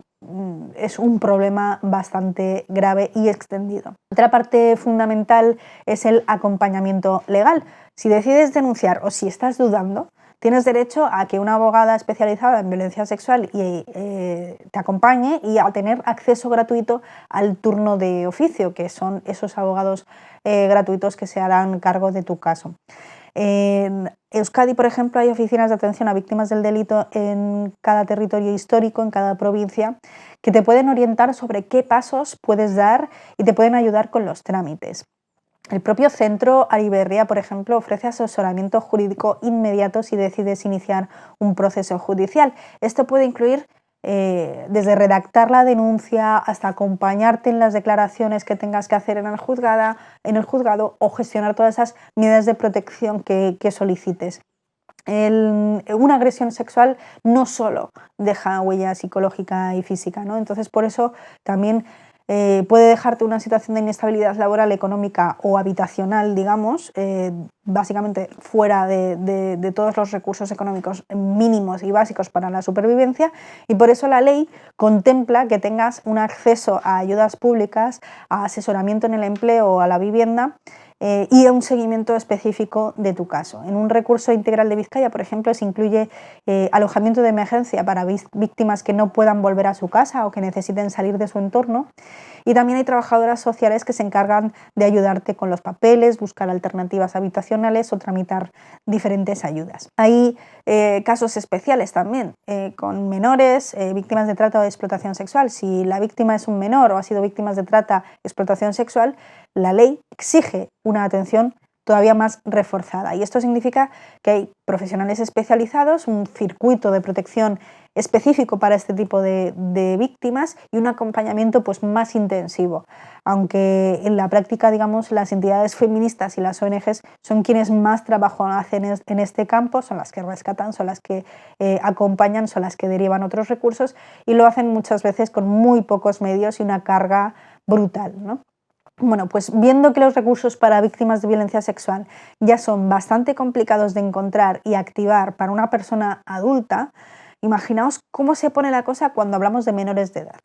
es un problema bastante grave y extendido. Otra parte fundamental es el acompañamiento legal. Si decides denunciar o si estás dudando, tienes derecho a que una abogada especializada en violencia sexual te acompañe y a tener acceso gratuito al turno de oficio, que son esos abogados gratuitos que se harán cargo de tu caso. En Euskadi, por ejemplo, hay oficinas de atención a víctimas del delito en cada territorio histórico, en cada provincia, que te pueden orientar sobre qué pasos puedes dar y te pueden ayudar con los trámites. El propio centro Ariberria, por ejemplo, ofrece asesoramiento jurídico inmediato si decides iniciar un proceso judicial. Esto puede incluir desde redactar la denuncia hasta acompañarte en las declaraciones que tengas que hacer en el juzgado o gestionar todas esas medidas de protección que solicites. Una agresión sexual no solo deja huella psicológica y física, ¿no? Entonces, por eso también puede dejarte una situación de inestabilidad laboral, económica o habitacional, digamos, básicamente fuera de todos los recursos económicos mínimos y básicos para la supervivencia, y por eso la ley contempla que tengas un acceso a ayudas públicas, a asesoramiento en el empleo o a la vivienda, y a un seguimiento específico de tu caso. En un recurso integral de Vizcaya, por ejemplo, se incluye alojamiento de emergencia para víctimas que no puedan volver a su casa o que necesiten salir de su entorno. Y también hay trabajadoras sociales que se encargan de ayudarte con los papeles, buscar alternativas habitacionales o tramitar diferentes ayudas. Hay casos especiales también con menores, víctimas de trata o de explotación sexual. Si la víctima es un menor o ha sido víctima de trata o explotación sexual, la ley exige una atención todavía más reforzada. Y esto significa que hay profesionales especializados, un circuito de protección específico para este tipo de víctimas y un acompañamiento pues, más intensivo. Aunque en la práctica, digamos, las entidades feministas y las ONGs son quienes más trabajo hacen en este campo, son las que rescatan, son las que acompañan, son las que derivan otros recursos y lo hacen muchas veces con muy pocos medios y una carga brutal, ¿no? Bueno, pues viendo que los recursos para víctimas de violencia sexual ya son bastante complicados de encontrar y activar para una persona adulta, imaginaos cómo se pone la cosa cuando hablamos de menores de edad.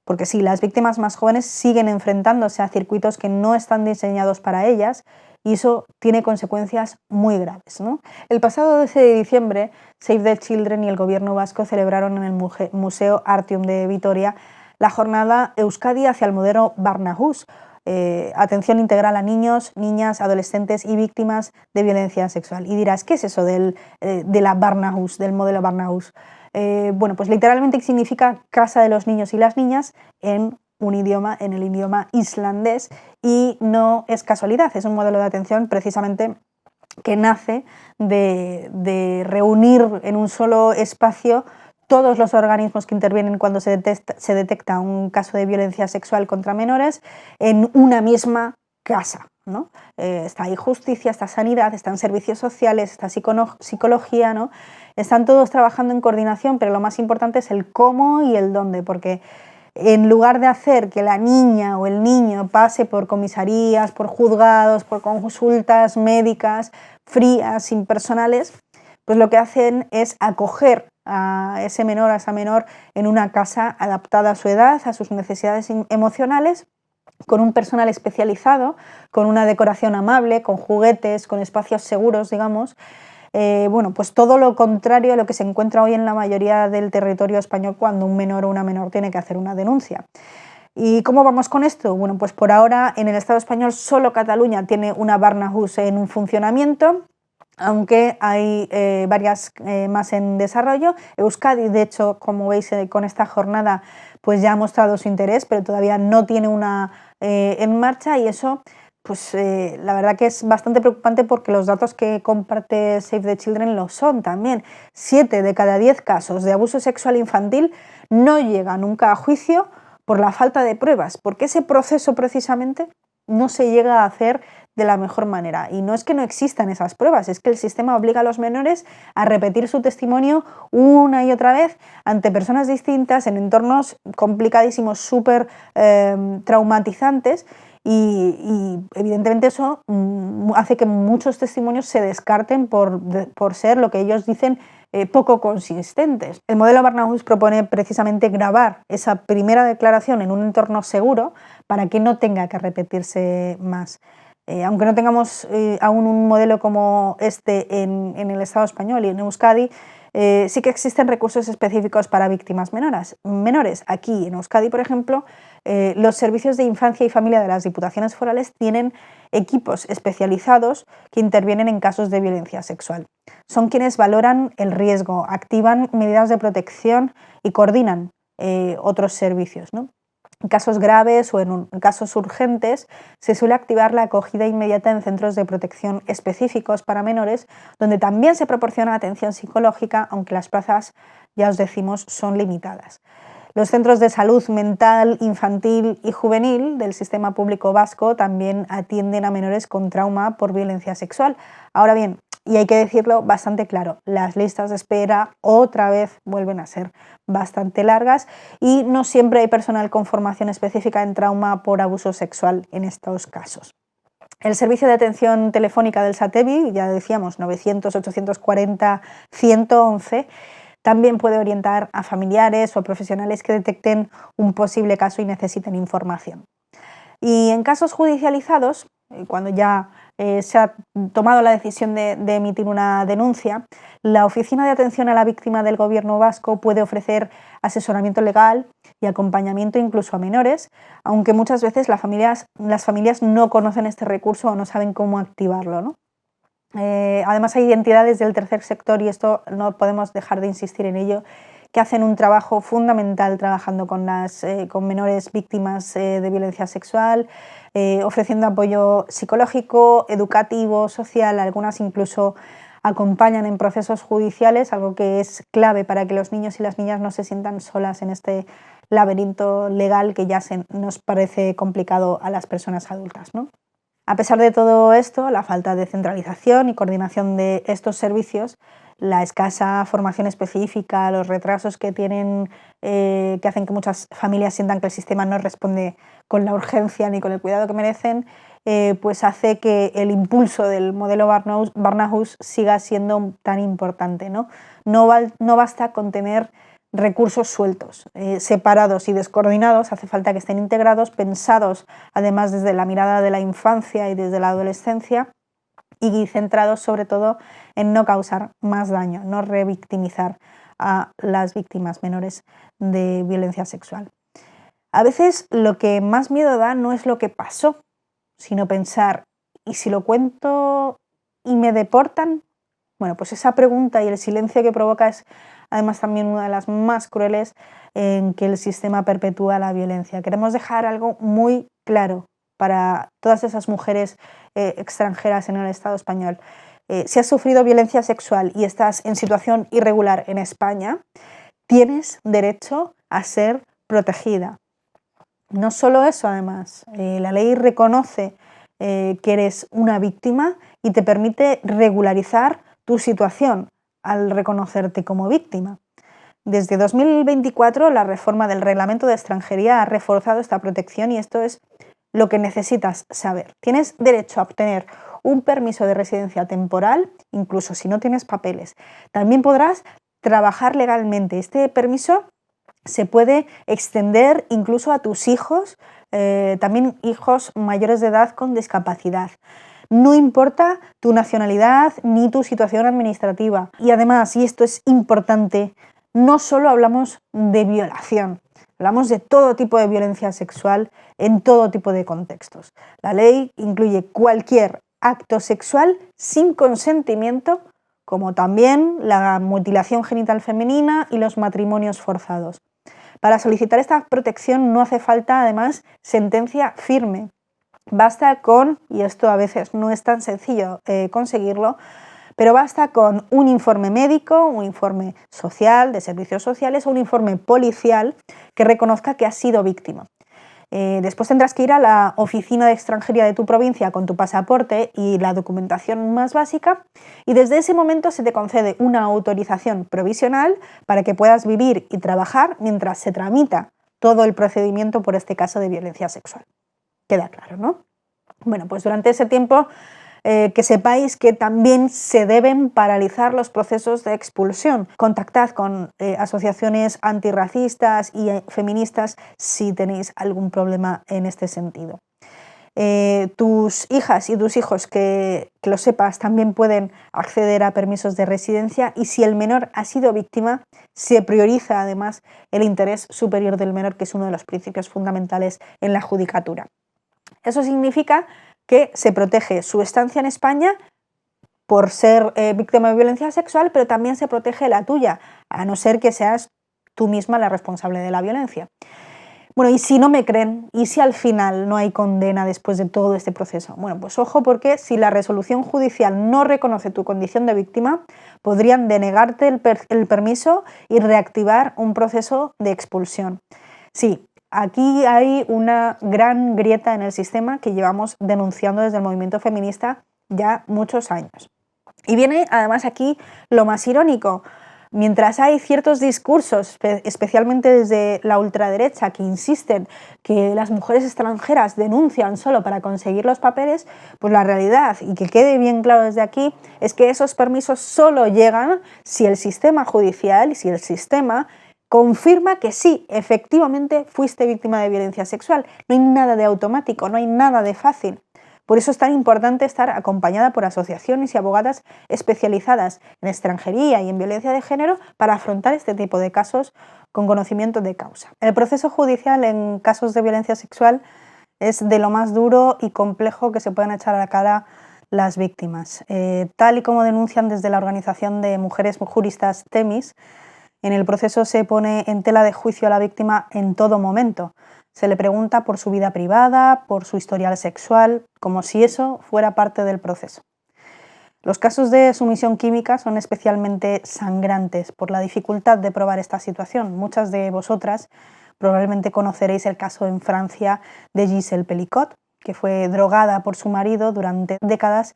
Porque sí, las víctimas más jóvenes siguen enfrentándose a circuitos que no están diseñados para ellas y eso tiene consecuencias muy graves, ¿no? El pasado 12 de diciembre, Save the Children y el Gobierno vasco celebraron en el Museo Artium de Vitoria la jornada Euskadi hacia el modelo Barnahus, atención integral a niños, niñas, adolescentes y víctimas de violencia sexual. Y dirás, ¿qué es eso de la Barnahus, del modelo Barnahus? Bueno, pues literalmente significa casa de los niños y las niñas en un idioma, en el idioma islandés, y no es casualidad, es un modelo de atención precisamente que nace de reunir en un solo espacio todos los organismos que intervienen cuando se detecta un caso de violencia sexual contra menores en una misma casa, ¿no? Está ahí justicia, está sanidad, están servicios sociales, está psicología, ¿no? Están todos trabajando en coordinación, pero lo más importante es el cómo y el dónde, porque en lugar de hacer que la niña o el niño pase por comisarías, por juzgados, por consultas médicas frías, impersonales, pues lo que hacen es acoger a ese menor, a esa menor en una casa adaptada a su edad, a sus necesidades emocionales, con un personal especializado, con una decoración amable, con juguetes, con espacios seguros, digamos. Bueno, pues todo lo contrario a lo que se encuentra hoy en la mayoría del territorio español cuando un menor o una menor tiene que hacer una denuncia. ¿Y cómo vamos con esto? Bueno, pues por ahora en el Estado español solo Cataluña tiene una Barnahus en funcionamiento, aunque hay varias más en desarrollo. Euskadi, de hecho, como veis con esta jornada, pues ya ha mostrado su interés, pero todavía no tiene una en marcha y eso, pues la verdad que es bastante preocupante porque los datos que comparte Save the Children lo son también. 7 de cada 10 casos de abuso sexual infantil no llegan nunca a juicio por la falta de pruebas, porque ese proceso precisamente no se llega a hacer de la mejor manera. Y no es que no existan esas pruebas, es que el sistema obliga a los menores a repetir su testimonio una y otra vez ante personas distintas, en entornos complicadísimos, súper traumatizantes, y evidentemente eso hace que muchos testimonios se descarten por ser lo que ellos dicen poco consistentes. El modelo Barnahus propone precisamente grabar esa primera declaración en un entorno seguro para que no tenga que repetirse más. Aunque no tengamos aún un modelo como este en el Estado español y en Euskadi, sí que existen recursos específicos para víctimas menores. Aquí en Euskadi, por ejemplo, los servicios de infancia y familia de las diputaciones forales tienen equipos especializados que intervienen en casos de violencia sexual. Son quienes valoran el riesgo, activan medidas de protección y coordinan otros servicios, ¿no? En casos graves o en casos urgentes se suele activar la acogida inmediata en centros de protección específicos para menores, donde también se proporciona atención psicológica, aunque las plazas, ya os decimos, son limitadas. Los centros de salud mental, infantil y juvenil del sistema público vasco también atienden a menores con trauma por violencia sexual. Ahora bien, y hay que decirlo bastante claro, las listas de espera otra vez vuelven a ser bastante largas y no siempre hay personal con formación específica en trauma por abuso sexual en estos casos. El servicio de atención telefónica del SATEBI, ya decíamos 900 840 111, también puede orientar a familiares o a profesionales que detecten un posible caso y necesiten información. Y en casos judicializados, cuando ya se ha tomado la decisión de emitir una denuncia, la Oficina de Atención a la Víctima del Gobierno vasco puede ofrecer asesoramiento legal y acompañamiento incluso a menores, aunque muchas veces las familias no conocen este recurso o no saben cómo activarlo, ¿no? Además hay entidades del tercer sector, y esto no podemos dejar de insistir en ello, que hacen un trabajo fundamental trabajando con menores víctimas de violencia sexual, ofreciendo apoyo psicológico, educativo, social. Algunas incluso acompañan en procesos judiciales, algo que es clave para que los niños y las niñas no se sientan solas en este laberinto legal que ya nos parece complicado a las personas adultas, ¿no? A pesar de todo esto, la falta de centralización y coordinación de estos servicios, la escasa formación específica, los retrasos que tienen, que hacen que muchas familias sientan que el sistema no responde con la urgencia ni con el cuidado que merecen, pues hace que el impulso del modelo Barnahus siga siendo tan importante, ¿no? No basta con tener recursos sueltos, separados y descoordinados, hace falta que estén integrados, pensados además desde la mirada de la infancia y desde la adolescencia, y centrados sobre todo en no causar más daño, no revictimizar a las víctimas menores de violencia sexual. A veces lo que más miedo da no es lo que pasó, sino pensar, ¿y si lo cuento y me deportan? Bueno, pues esa pregunta y el silencio que provoca es además también una de las más crueles en que el sistema perpetúa la violencia. Queremos dejar algo muy claro para todas esas mujeres extranjeras en el Estado español. Si has sufrido violencia sexual y estás en situación irregular en España, tienes derecho a ser protegida. No solo eso, además, la ley reconoce que eres una víctima y te permite regularizar tu situación al reconocerte como víctima. Desde 2024, la reforma del Reglamento de Extranjería ha reforzado esta protección y esto es lo que necesitas saber. Tienes derecho a obtener un permiso de residencia temporal, incluso si no tienes papeles. También podrás trabajar legalmente. Este permiso se puede extender incluso a tus hijos, también hijos mayores de edad con discapacidad. No importa tu nacionalidad ni tu situación administrativa. Y además, y esto es importante, no solo hablamos de violación, hablamos de todo tipo de violencia sexual en todo tipo de contextos. La ley incluye cualquier acto sexual sin consentimiento, como también la mutilación genital femenina y los matrimonios forzados. Para solicitar esta protección no hace falta, además, sentencia firme. Basta con, y esto a veces no es tan sencillo conseguirlo, pero basta con un informe médico, un informe social, de servicios sociales o un informe policial que reconozca que has sido víctima. Después tendrás que ir a la oficina de extranjería de tu provincia con tu pasaporte y la documentación más básica, y desde ese momento se te concede una autorización provisional para que puedas vivir y trabajar mientras se tramita todo el procedimiento por este caso de violencia sexual. Queda claro, ¿no? Bueno, pues durante ese tiempo que sepáis que también se deben paralizar los procesos de expulsión. Contactad con asociaciones antirracistas y feministas si tenéis algún problema en este sentido. Tus hijas y tus hijos, que lo sepas, también pueden acceder a permisos de residencia, y si el menor ha sido víctima, se prioriza además el interés superior del menor, que es uno de los principios fundamentales en la judicatura. Eso significa que se protege su estancia en España por ser víctima de violencia sexual, pero también se protege la tuya, a no ser que seas tú misma la responsable de la violencia. Bueno, y si no me creen, y si al final no hay condena después de todo este proceso, bueno, pues ojo, porque si la resolución judicial no reconoce tu condición de víctima, podrían denegarte el permiso y reactivar un proceso de expulsión. Sí, aquí hay una gran grieta en el sistema que llevamos denunciando desde el movimiento feminista ya muchos años. Y viene además aquí lo más irónico. Mientras hay ciertos discursos, especialmente desde la ultraderecha, que insisten que las mujeres extranjeras denuncian solo para conseguir los papeles, pues la realidad, y que quede bien claro desde aquí, es que esos permisos solo llegan si el sistema judicial y si el sistema confirma que sí, efectivamente fuiste víctima de violencia sexual. No hay nada de automático, no hay nada de fácil. Por eso es tan importante estar acompañada por asociaciones y abogadas especializadas en extranjería y en violencia de género para afrontar este tipo de casos con conocimiento de causa. El proceso judicial en casos de violencia sexual es de lo más duro y complejo que se pueden echar a la cara las víctimas. Tal y como denuncian desde la organización de mujeres juristas Temis, en el proceso se pone en tela de juicio a la víctima en todo momento. Se le pregunta por su vida privada, por su historial sexual, como si eso fuera parte del proceso. Los casos de sumisión química son especialmente sangrantes por la dificultad de probar esta situación. Muchas de vosotras probablemente conoceréis el caso en Francia de Gisèle Pelicot, que fue drogada por su marido durante décadas,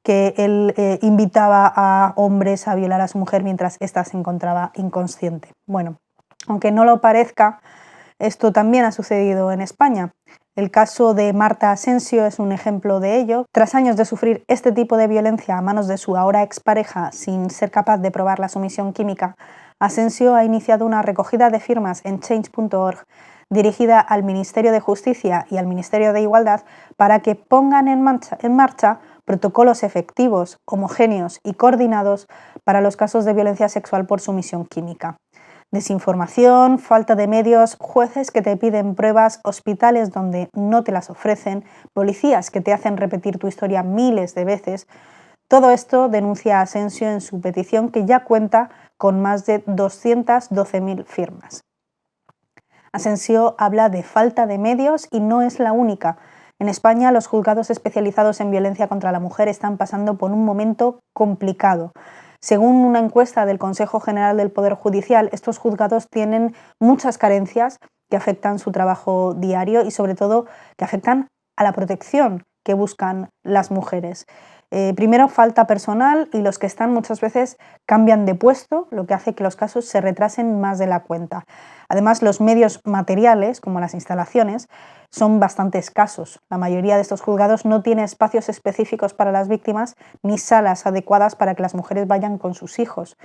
que él invitaba a hombres a violar a su mujer mientras ésta se encontraba inconsciente. Bueno, aunque no lo parezca, esto también ha sucedido en España. El caso de Marta Asensio es un ejemplo de ello. Tras años de sufrir este tipo de violencia a manos de su ahora expareja sin ser capaz de probar la sumisión química, Asensio ha iniciado una recogida de firmas en change.org dirigida al Ministerio de Justicia y al Ministerio de Igualdad para que pongan en marcha protocolos efectivos, homogéneos y coordinados para los casos de violencia sexual por sumisión química. Desinformación, falta de medios, jueces que te piden pruebas, hospitales donde no te las ofrecen, policías que te hacen repetir tu historia miles de veces. Todo esto denuncia Asensio en su petición, que ya cuenta con más de 212.000 firmas. Asensio habla de falta de medios y no es la única. En España, los juzgados especializados en violencia contra la mujer están pasando por un momento complicado. Según una encuesta del Consejo General del Poder Judicial, estos juzgados tienen muchas carencias que afectan su trabajo diario y, sobre todo, que afectan a la protección que buscan las mujeres. Primero, falta personal, y los que están muchas veces cambian de puesto, lo que hace que los casos se retrasen más de la cuenta. Además, los medios materiales, como las instalaciones, son bastante escasos. La mayoría de estos juzgados no tiene espacios específicos para las víctimas, ni salas adecuadas para que las mujeres vayan con sus hijos,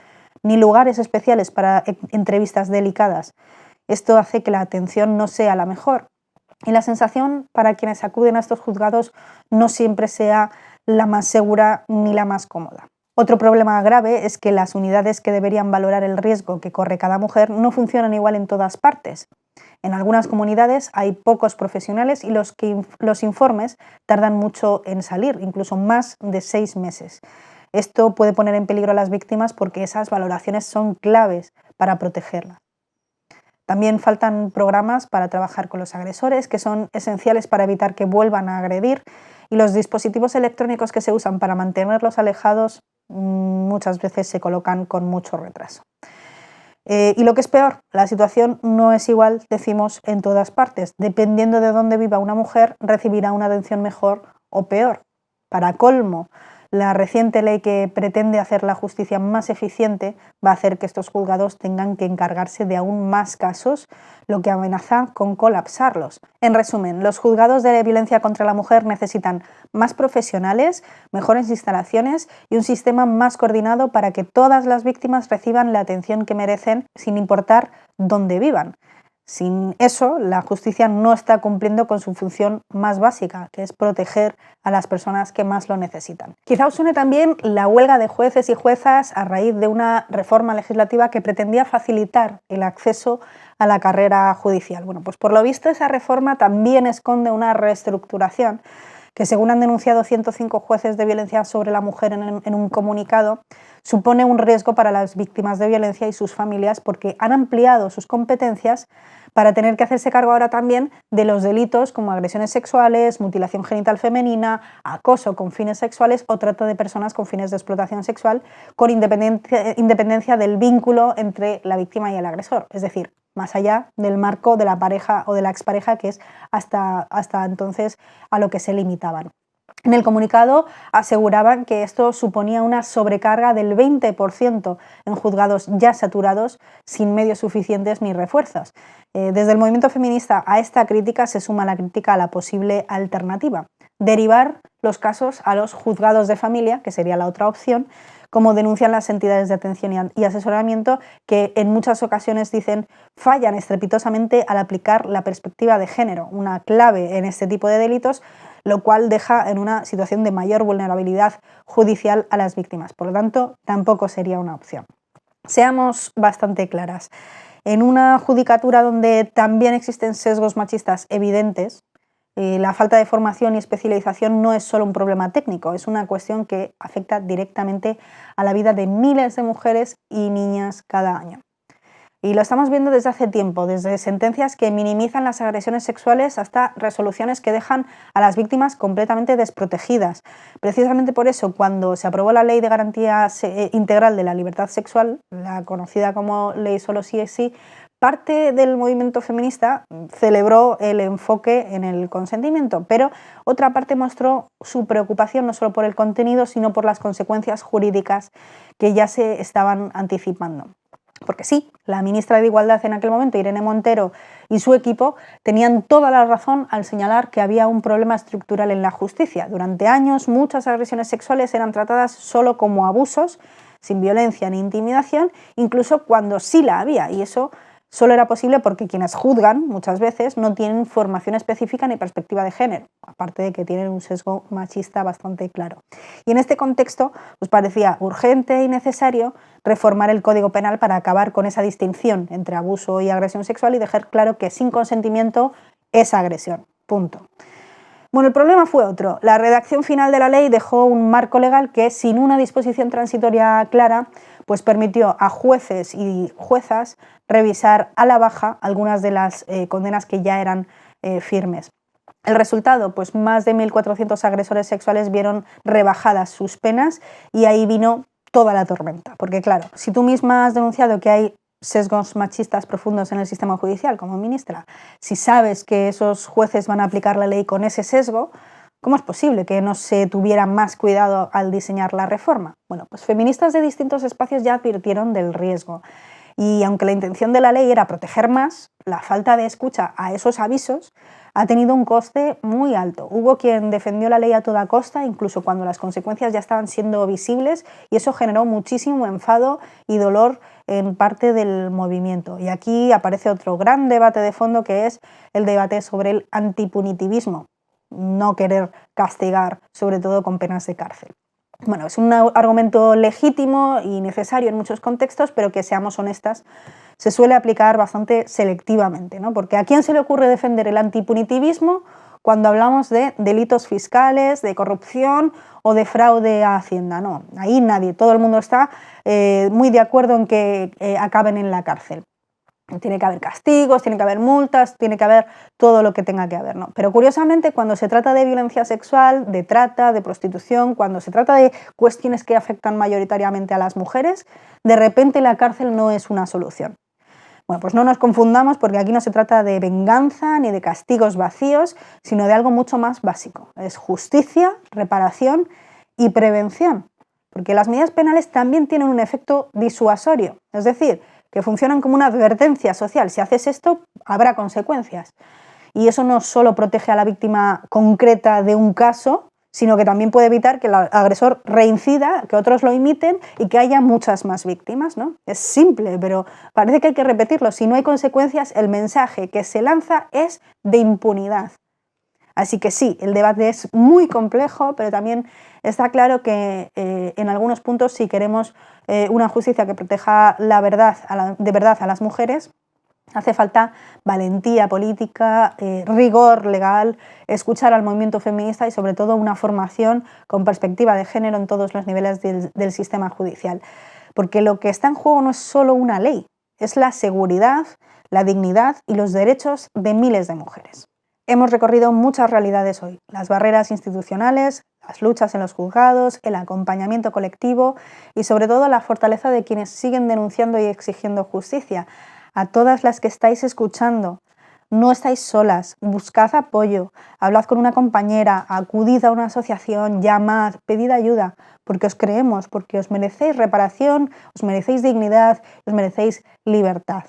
ni lugares especiales para entrevistas delicadas. Esto hace que la atención no sea la mejor. Y la sensación para quienes acuden a estos juzgados no siempre sea la más segura ni la más cómoda. Otro problema grave es que las unidades que deberían valorar el riesgo que corre cada mujer no funcionan igual en todas partes. En algunas comunidades hay pocos profesionales y los informes tardan mucho en salir, incluso más de 6 meses. Esto puede poner en peligro a las víctimas porque esas valoraciones son claves para protegerlas. También faltan programas para trabajar con los agresores, que son esenciales para evitar que vuelvan a agredir, y los dispositivos electrónicos que se usan para mantenerlos alejados muchas veces se colocan con mucho retraso. Y lo que es peor, la situación no es igual, decimos, en todas partes. Dependiendo de dónde viva una mujer, recibirá una atención mejor o peor. Para colmo, la reciente ley que pretende hacer la justicia más eficiente va a hacer que estos juzgados tengan que encargarse de aún más casos, lo que amenaza con colapsarlos. En resumen, los juzgados de violencia contra la mujer necesitan más profesionales, mejores instalaciones y un sistema más coordinado para que todas las víctimas reciban la atención que merecen, sin importar dónde vivan. Sin eso, la justicia no está cumpliendo con su función más básica, que es proteger a las personas que más lo necesitan. Quizá os suene también la huelga de jueces y juezas a raíz de una reforma legislativa que pretendía facilitar el acceso a la carrera judicial. Bueno, pues por lo visto esa reforma también esconde una reestructuración que, según han denunciado 105 jueces de violencia sobre la mujer en un comunicado, supone un riesgo para las víctimas de violencia y sus familias porque han ampliado sus competencias para tener que hacerse cargo ahora también de los delitos como agresiones sexuales, mutilación genital femenina, acoso con fines sexuales o trata de personas con fines de explotación sexual, con independencia del vínculo entre la víctima y el agresor. Es decir, más allá del marco de la pareja o de la expareja, que es hasta entonces a lo que se limitaban. En el comunicado aseguraban que esto suponía una sobrecarga del 20% en juzgados ya saturados, sin medios suficientes ni refuerzos. Desde el movimiento feminista a esta crítica se suma la crítica a la posible alternativa: derivar los casos a los juzgados de familia, que sería la otra opción, como denuncian las entidades de atención y asesoramiento, que en muchas ocasiones dicen fallan estrepitosamente al aplicar la perspectiva de género, una clave en este tipo de delitos, lo cual deja en una situación de mayor vulnerabilidad judicial a las víctimas. Por lo tanto, tampoco sería una opción. Seamos bastante claras. En una judicatura donde también existen sesgos machistas evidentes, la falta de formación y especialización no es solo un problema técnico, es una cuestión que afecta directamente a la vida de miles de mujeres y niñas cada año. Y lo estamos viendo desde hace tiempo, desde sentencias que minimizan las agresiones sexuales hasta resoluciones que dejan a las víctimas completamente desprotegidas. Precisamente por eso, cuando se aprobó la Ley de Garantía Integral de la Libertad Sexual, la conocida como Ley Solo Sí es Sí, parte del movimiento feminista celebró el enfoque en el consentimiento, pero otra parte mostró su preocupación no solo por el contenido, sino por las consecuencias jurídicas que ya se estaban anticipando. Porque sí, la ministra de Igualdad en aquel momento, Irene Montero, y su equipo tenían toda la razón al señalar que había un problema estructural en la justicia. Durante años, muchas agresiones sexuales eran tratadas solo como abusos, sin violencia ni intimidación, incluso cuando sí la había, y eso solo era posible porque quienes juzgan muchas veces no tienen formación específica ni perspectiva de género, aparte de que tienen un sesgo machista bastante claro. Y en este contexto pues parecía urgente y necesario reformar el Código Penal para acabar con esa distinción entre abuso y agresión sexual y dejar claro que sin consentimiento es agresión. Punto. Bueno, el problema fue otro. La redacción final de la ley dejó un marco legal que, sin una disposición transitoria clara, pues permitió a jueces y juezas revisar a la baja algunas de las condenas que ya eran firmes. El resultado, pues más de 1.400 agresores sexuales vieron rebajadas sus penas y ahí vino toda la tormenta. Porque claro, si tú misma has denunciado que hay sesgos machistas profundos en el sistema judicial como ministra, si sabes que esos jueces van a aplicar la ley con ese sesgo, ¿cómo es posible que no se tuviera más cuidado al diseñar la reforma? Bueno, pues feministas de distintos espacios ya advirtieron del riesgo. Y aunque la intención de la ley era proteger más, la falta de escucha a esos avisos ha tenido un coste muy alto. Hubo quien defendió la ley a toda costa, incluso cuando las consecuencias ya estaban siendo visibles, y eso generó muchísimo enfado y dolor en parte del movimiento. Y aquí aparece otro gran debate de fondo, que es el debate sobre el antipunitivismo, no querer castigar, sobre todo con penas de cárcel. Bueno, es un argumento legítimo y necesario en muchos contextos, pero que, seamos honestas, se suele aplicar bastante selectivamente, ¿no? Porque ¿a quién se le ocurre defender el antipunitivismo cuando hablamos de delitos fiscales, de corrupción o de fraude a Hacienda? No, ahí nadie, todo el mundo está muy de acuerdo en que acaben en la cárcel. Tiene que haber castigos, tiene que haber multas, tiene que haber todo lo que tenga que haber, ¿no? Pero curiosamente, cuando se trata de violencia sexual, de trata, de prostitución, cuando se trata de cuestiones que afectan mayoritariamente a las mujeres, de repente la cárcel no es una solución. Bueno, pues no nos confundamos, porque aquí no se trata de venganza ni de castigos vacíos, sino de algo mucho más básico. Es justicia, reparación y prevención. Porque las medidas penales también tienen un efecto disuasorio, es decir, que funcionan como una advertencia social. Si haces esto, habrá consecuencias. Y eso no solo protege a la víctima concreta de un caso, sino que también puede evitar que el agresor reincida, que otros lo imiten y que haya muchas más víctimas, ¿no? Es simple, pero parece que hay que repetirlo. Si no hay consecuencias, el mensaje que se lanza es de impunidad. Así que sí, el debate es muy complejo, pero también está claro que en algunos puntos, si queremos una justicia que proteja la verdad, de verdad a las mujeres, hace falta valentía política, rigor legal, escuchar al movimiento feminista y sobre todo una formación con perspectiva de género en todos los niveles del sistema judicial. Porque lo que está en juego no es solo una ley, es la seguridad, la dignidad y los derechos de miles de mujeres. Hemos recorrido muchas realidades hoy, las barreras institucionales, las luchas en los juzgados, el acompañamiento colectivo y sobre todo la fortaleza de quienes siguen denunciando y exigiendo justicia. A todas las que estáis escuchando, no estáis solas, buscad apoyo, hablad con una compañera, acudid a una asociación, llamad, pedid ayuda, porque os creemos, porque os merecéis reparación, os merecéis dignidad, os merecéis libertad.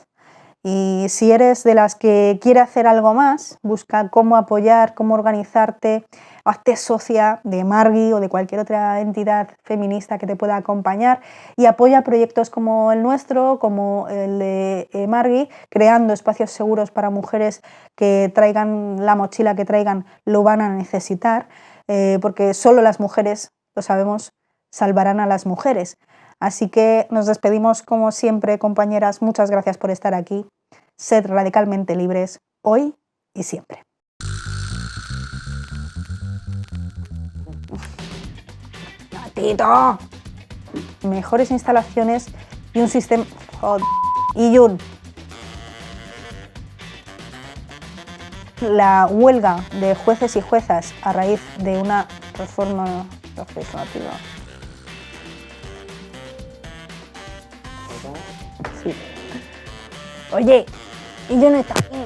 Y si eres de las que quiere hacer algo más, busca cómo apoyar, cómo organizarte, hazte socia de Margui o de cualquier otra entidad feminista que te pueda acompañar y apoya proyectos como el nuestro, como el de Margui, creando espacios seguros para mujeres que traigan la mochila que traigan, lo van a necesitar, porque solo las mujeres, lo sabemos, salvarán a las mujeres. Así que nos despedimos como siempre, compañeras. Muchas gracias por estar aquí. Sed radicalmente libres, hoy y siempre. ¡Gatito! Mejores instalaciones y un sistema... Y un... La huelga de jueces y juezas a raíz de una reforma legislativa. Sí. Oye, y yo no está aquí.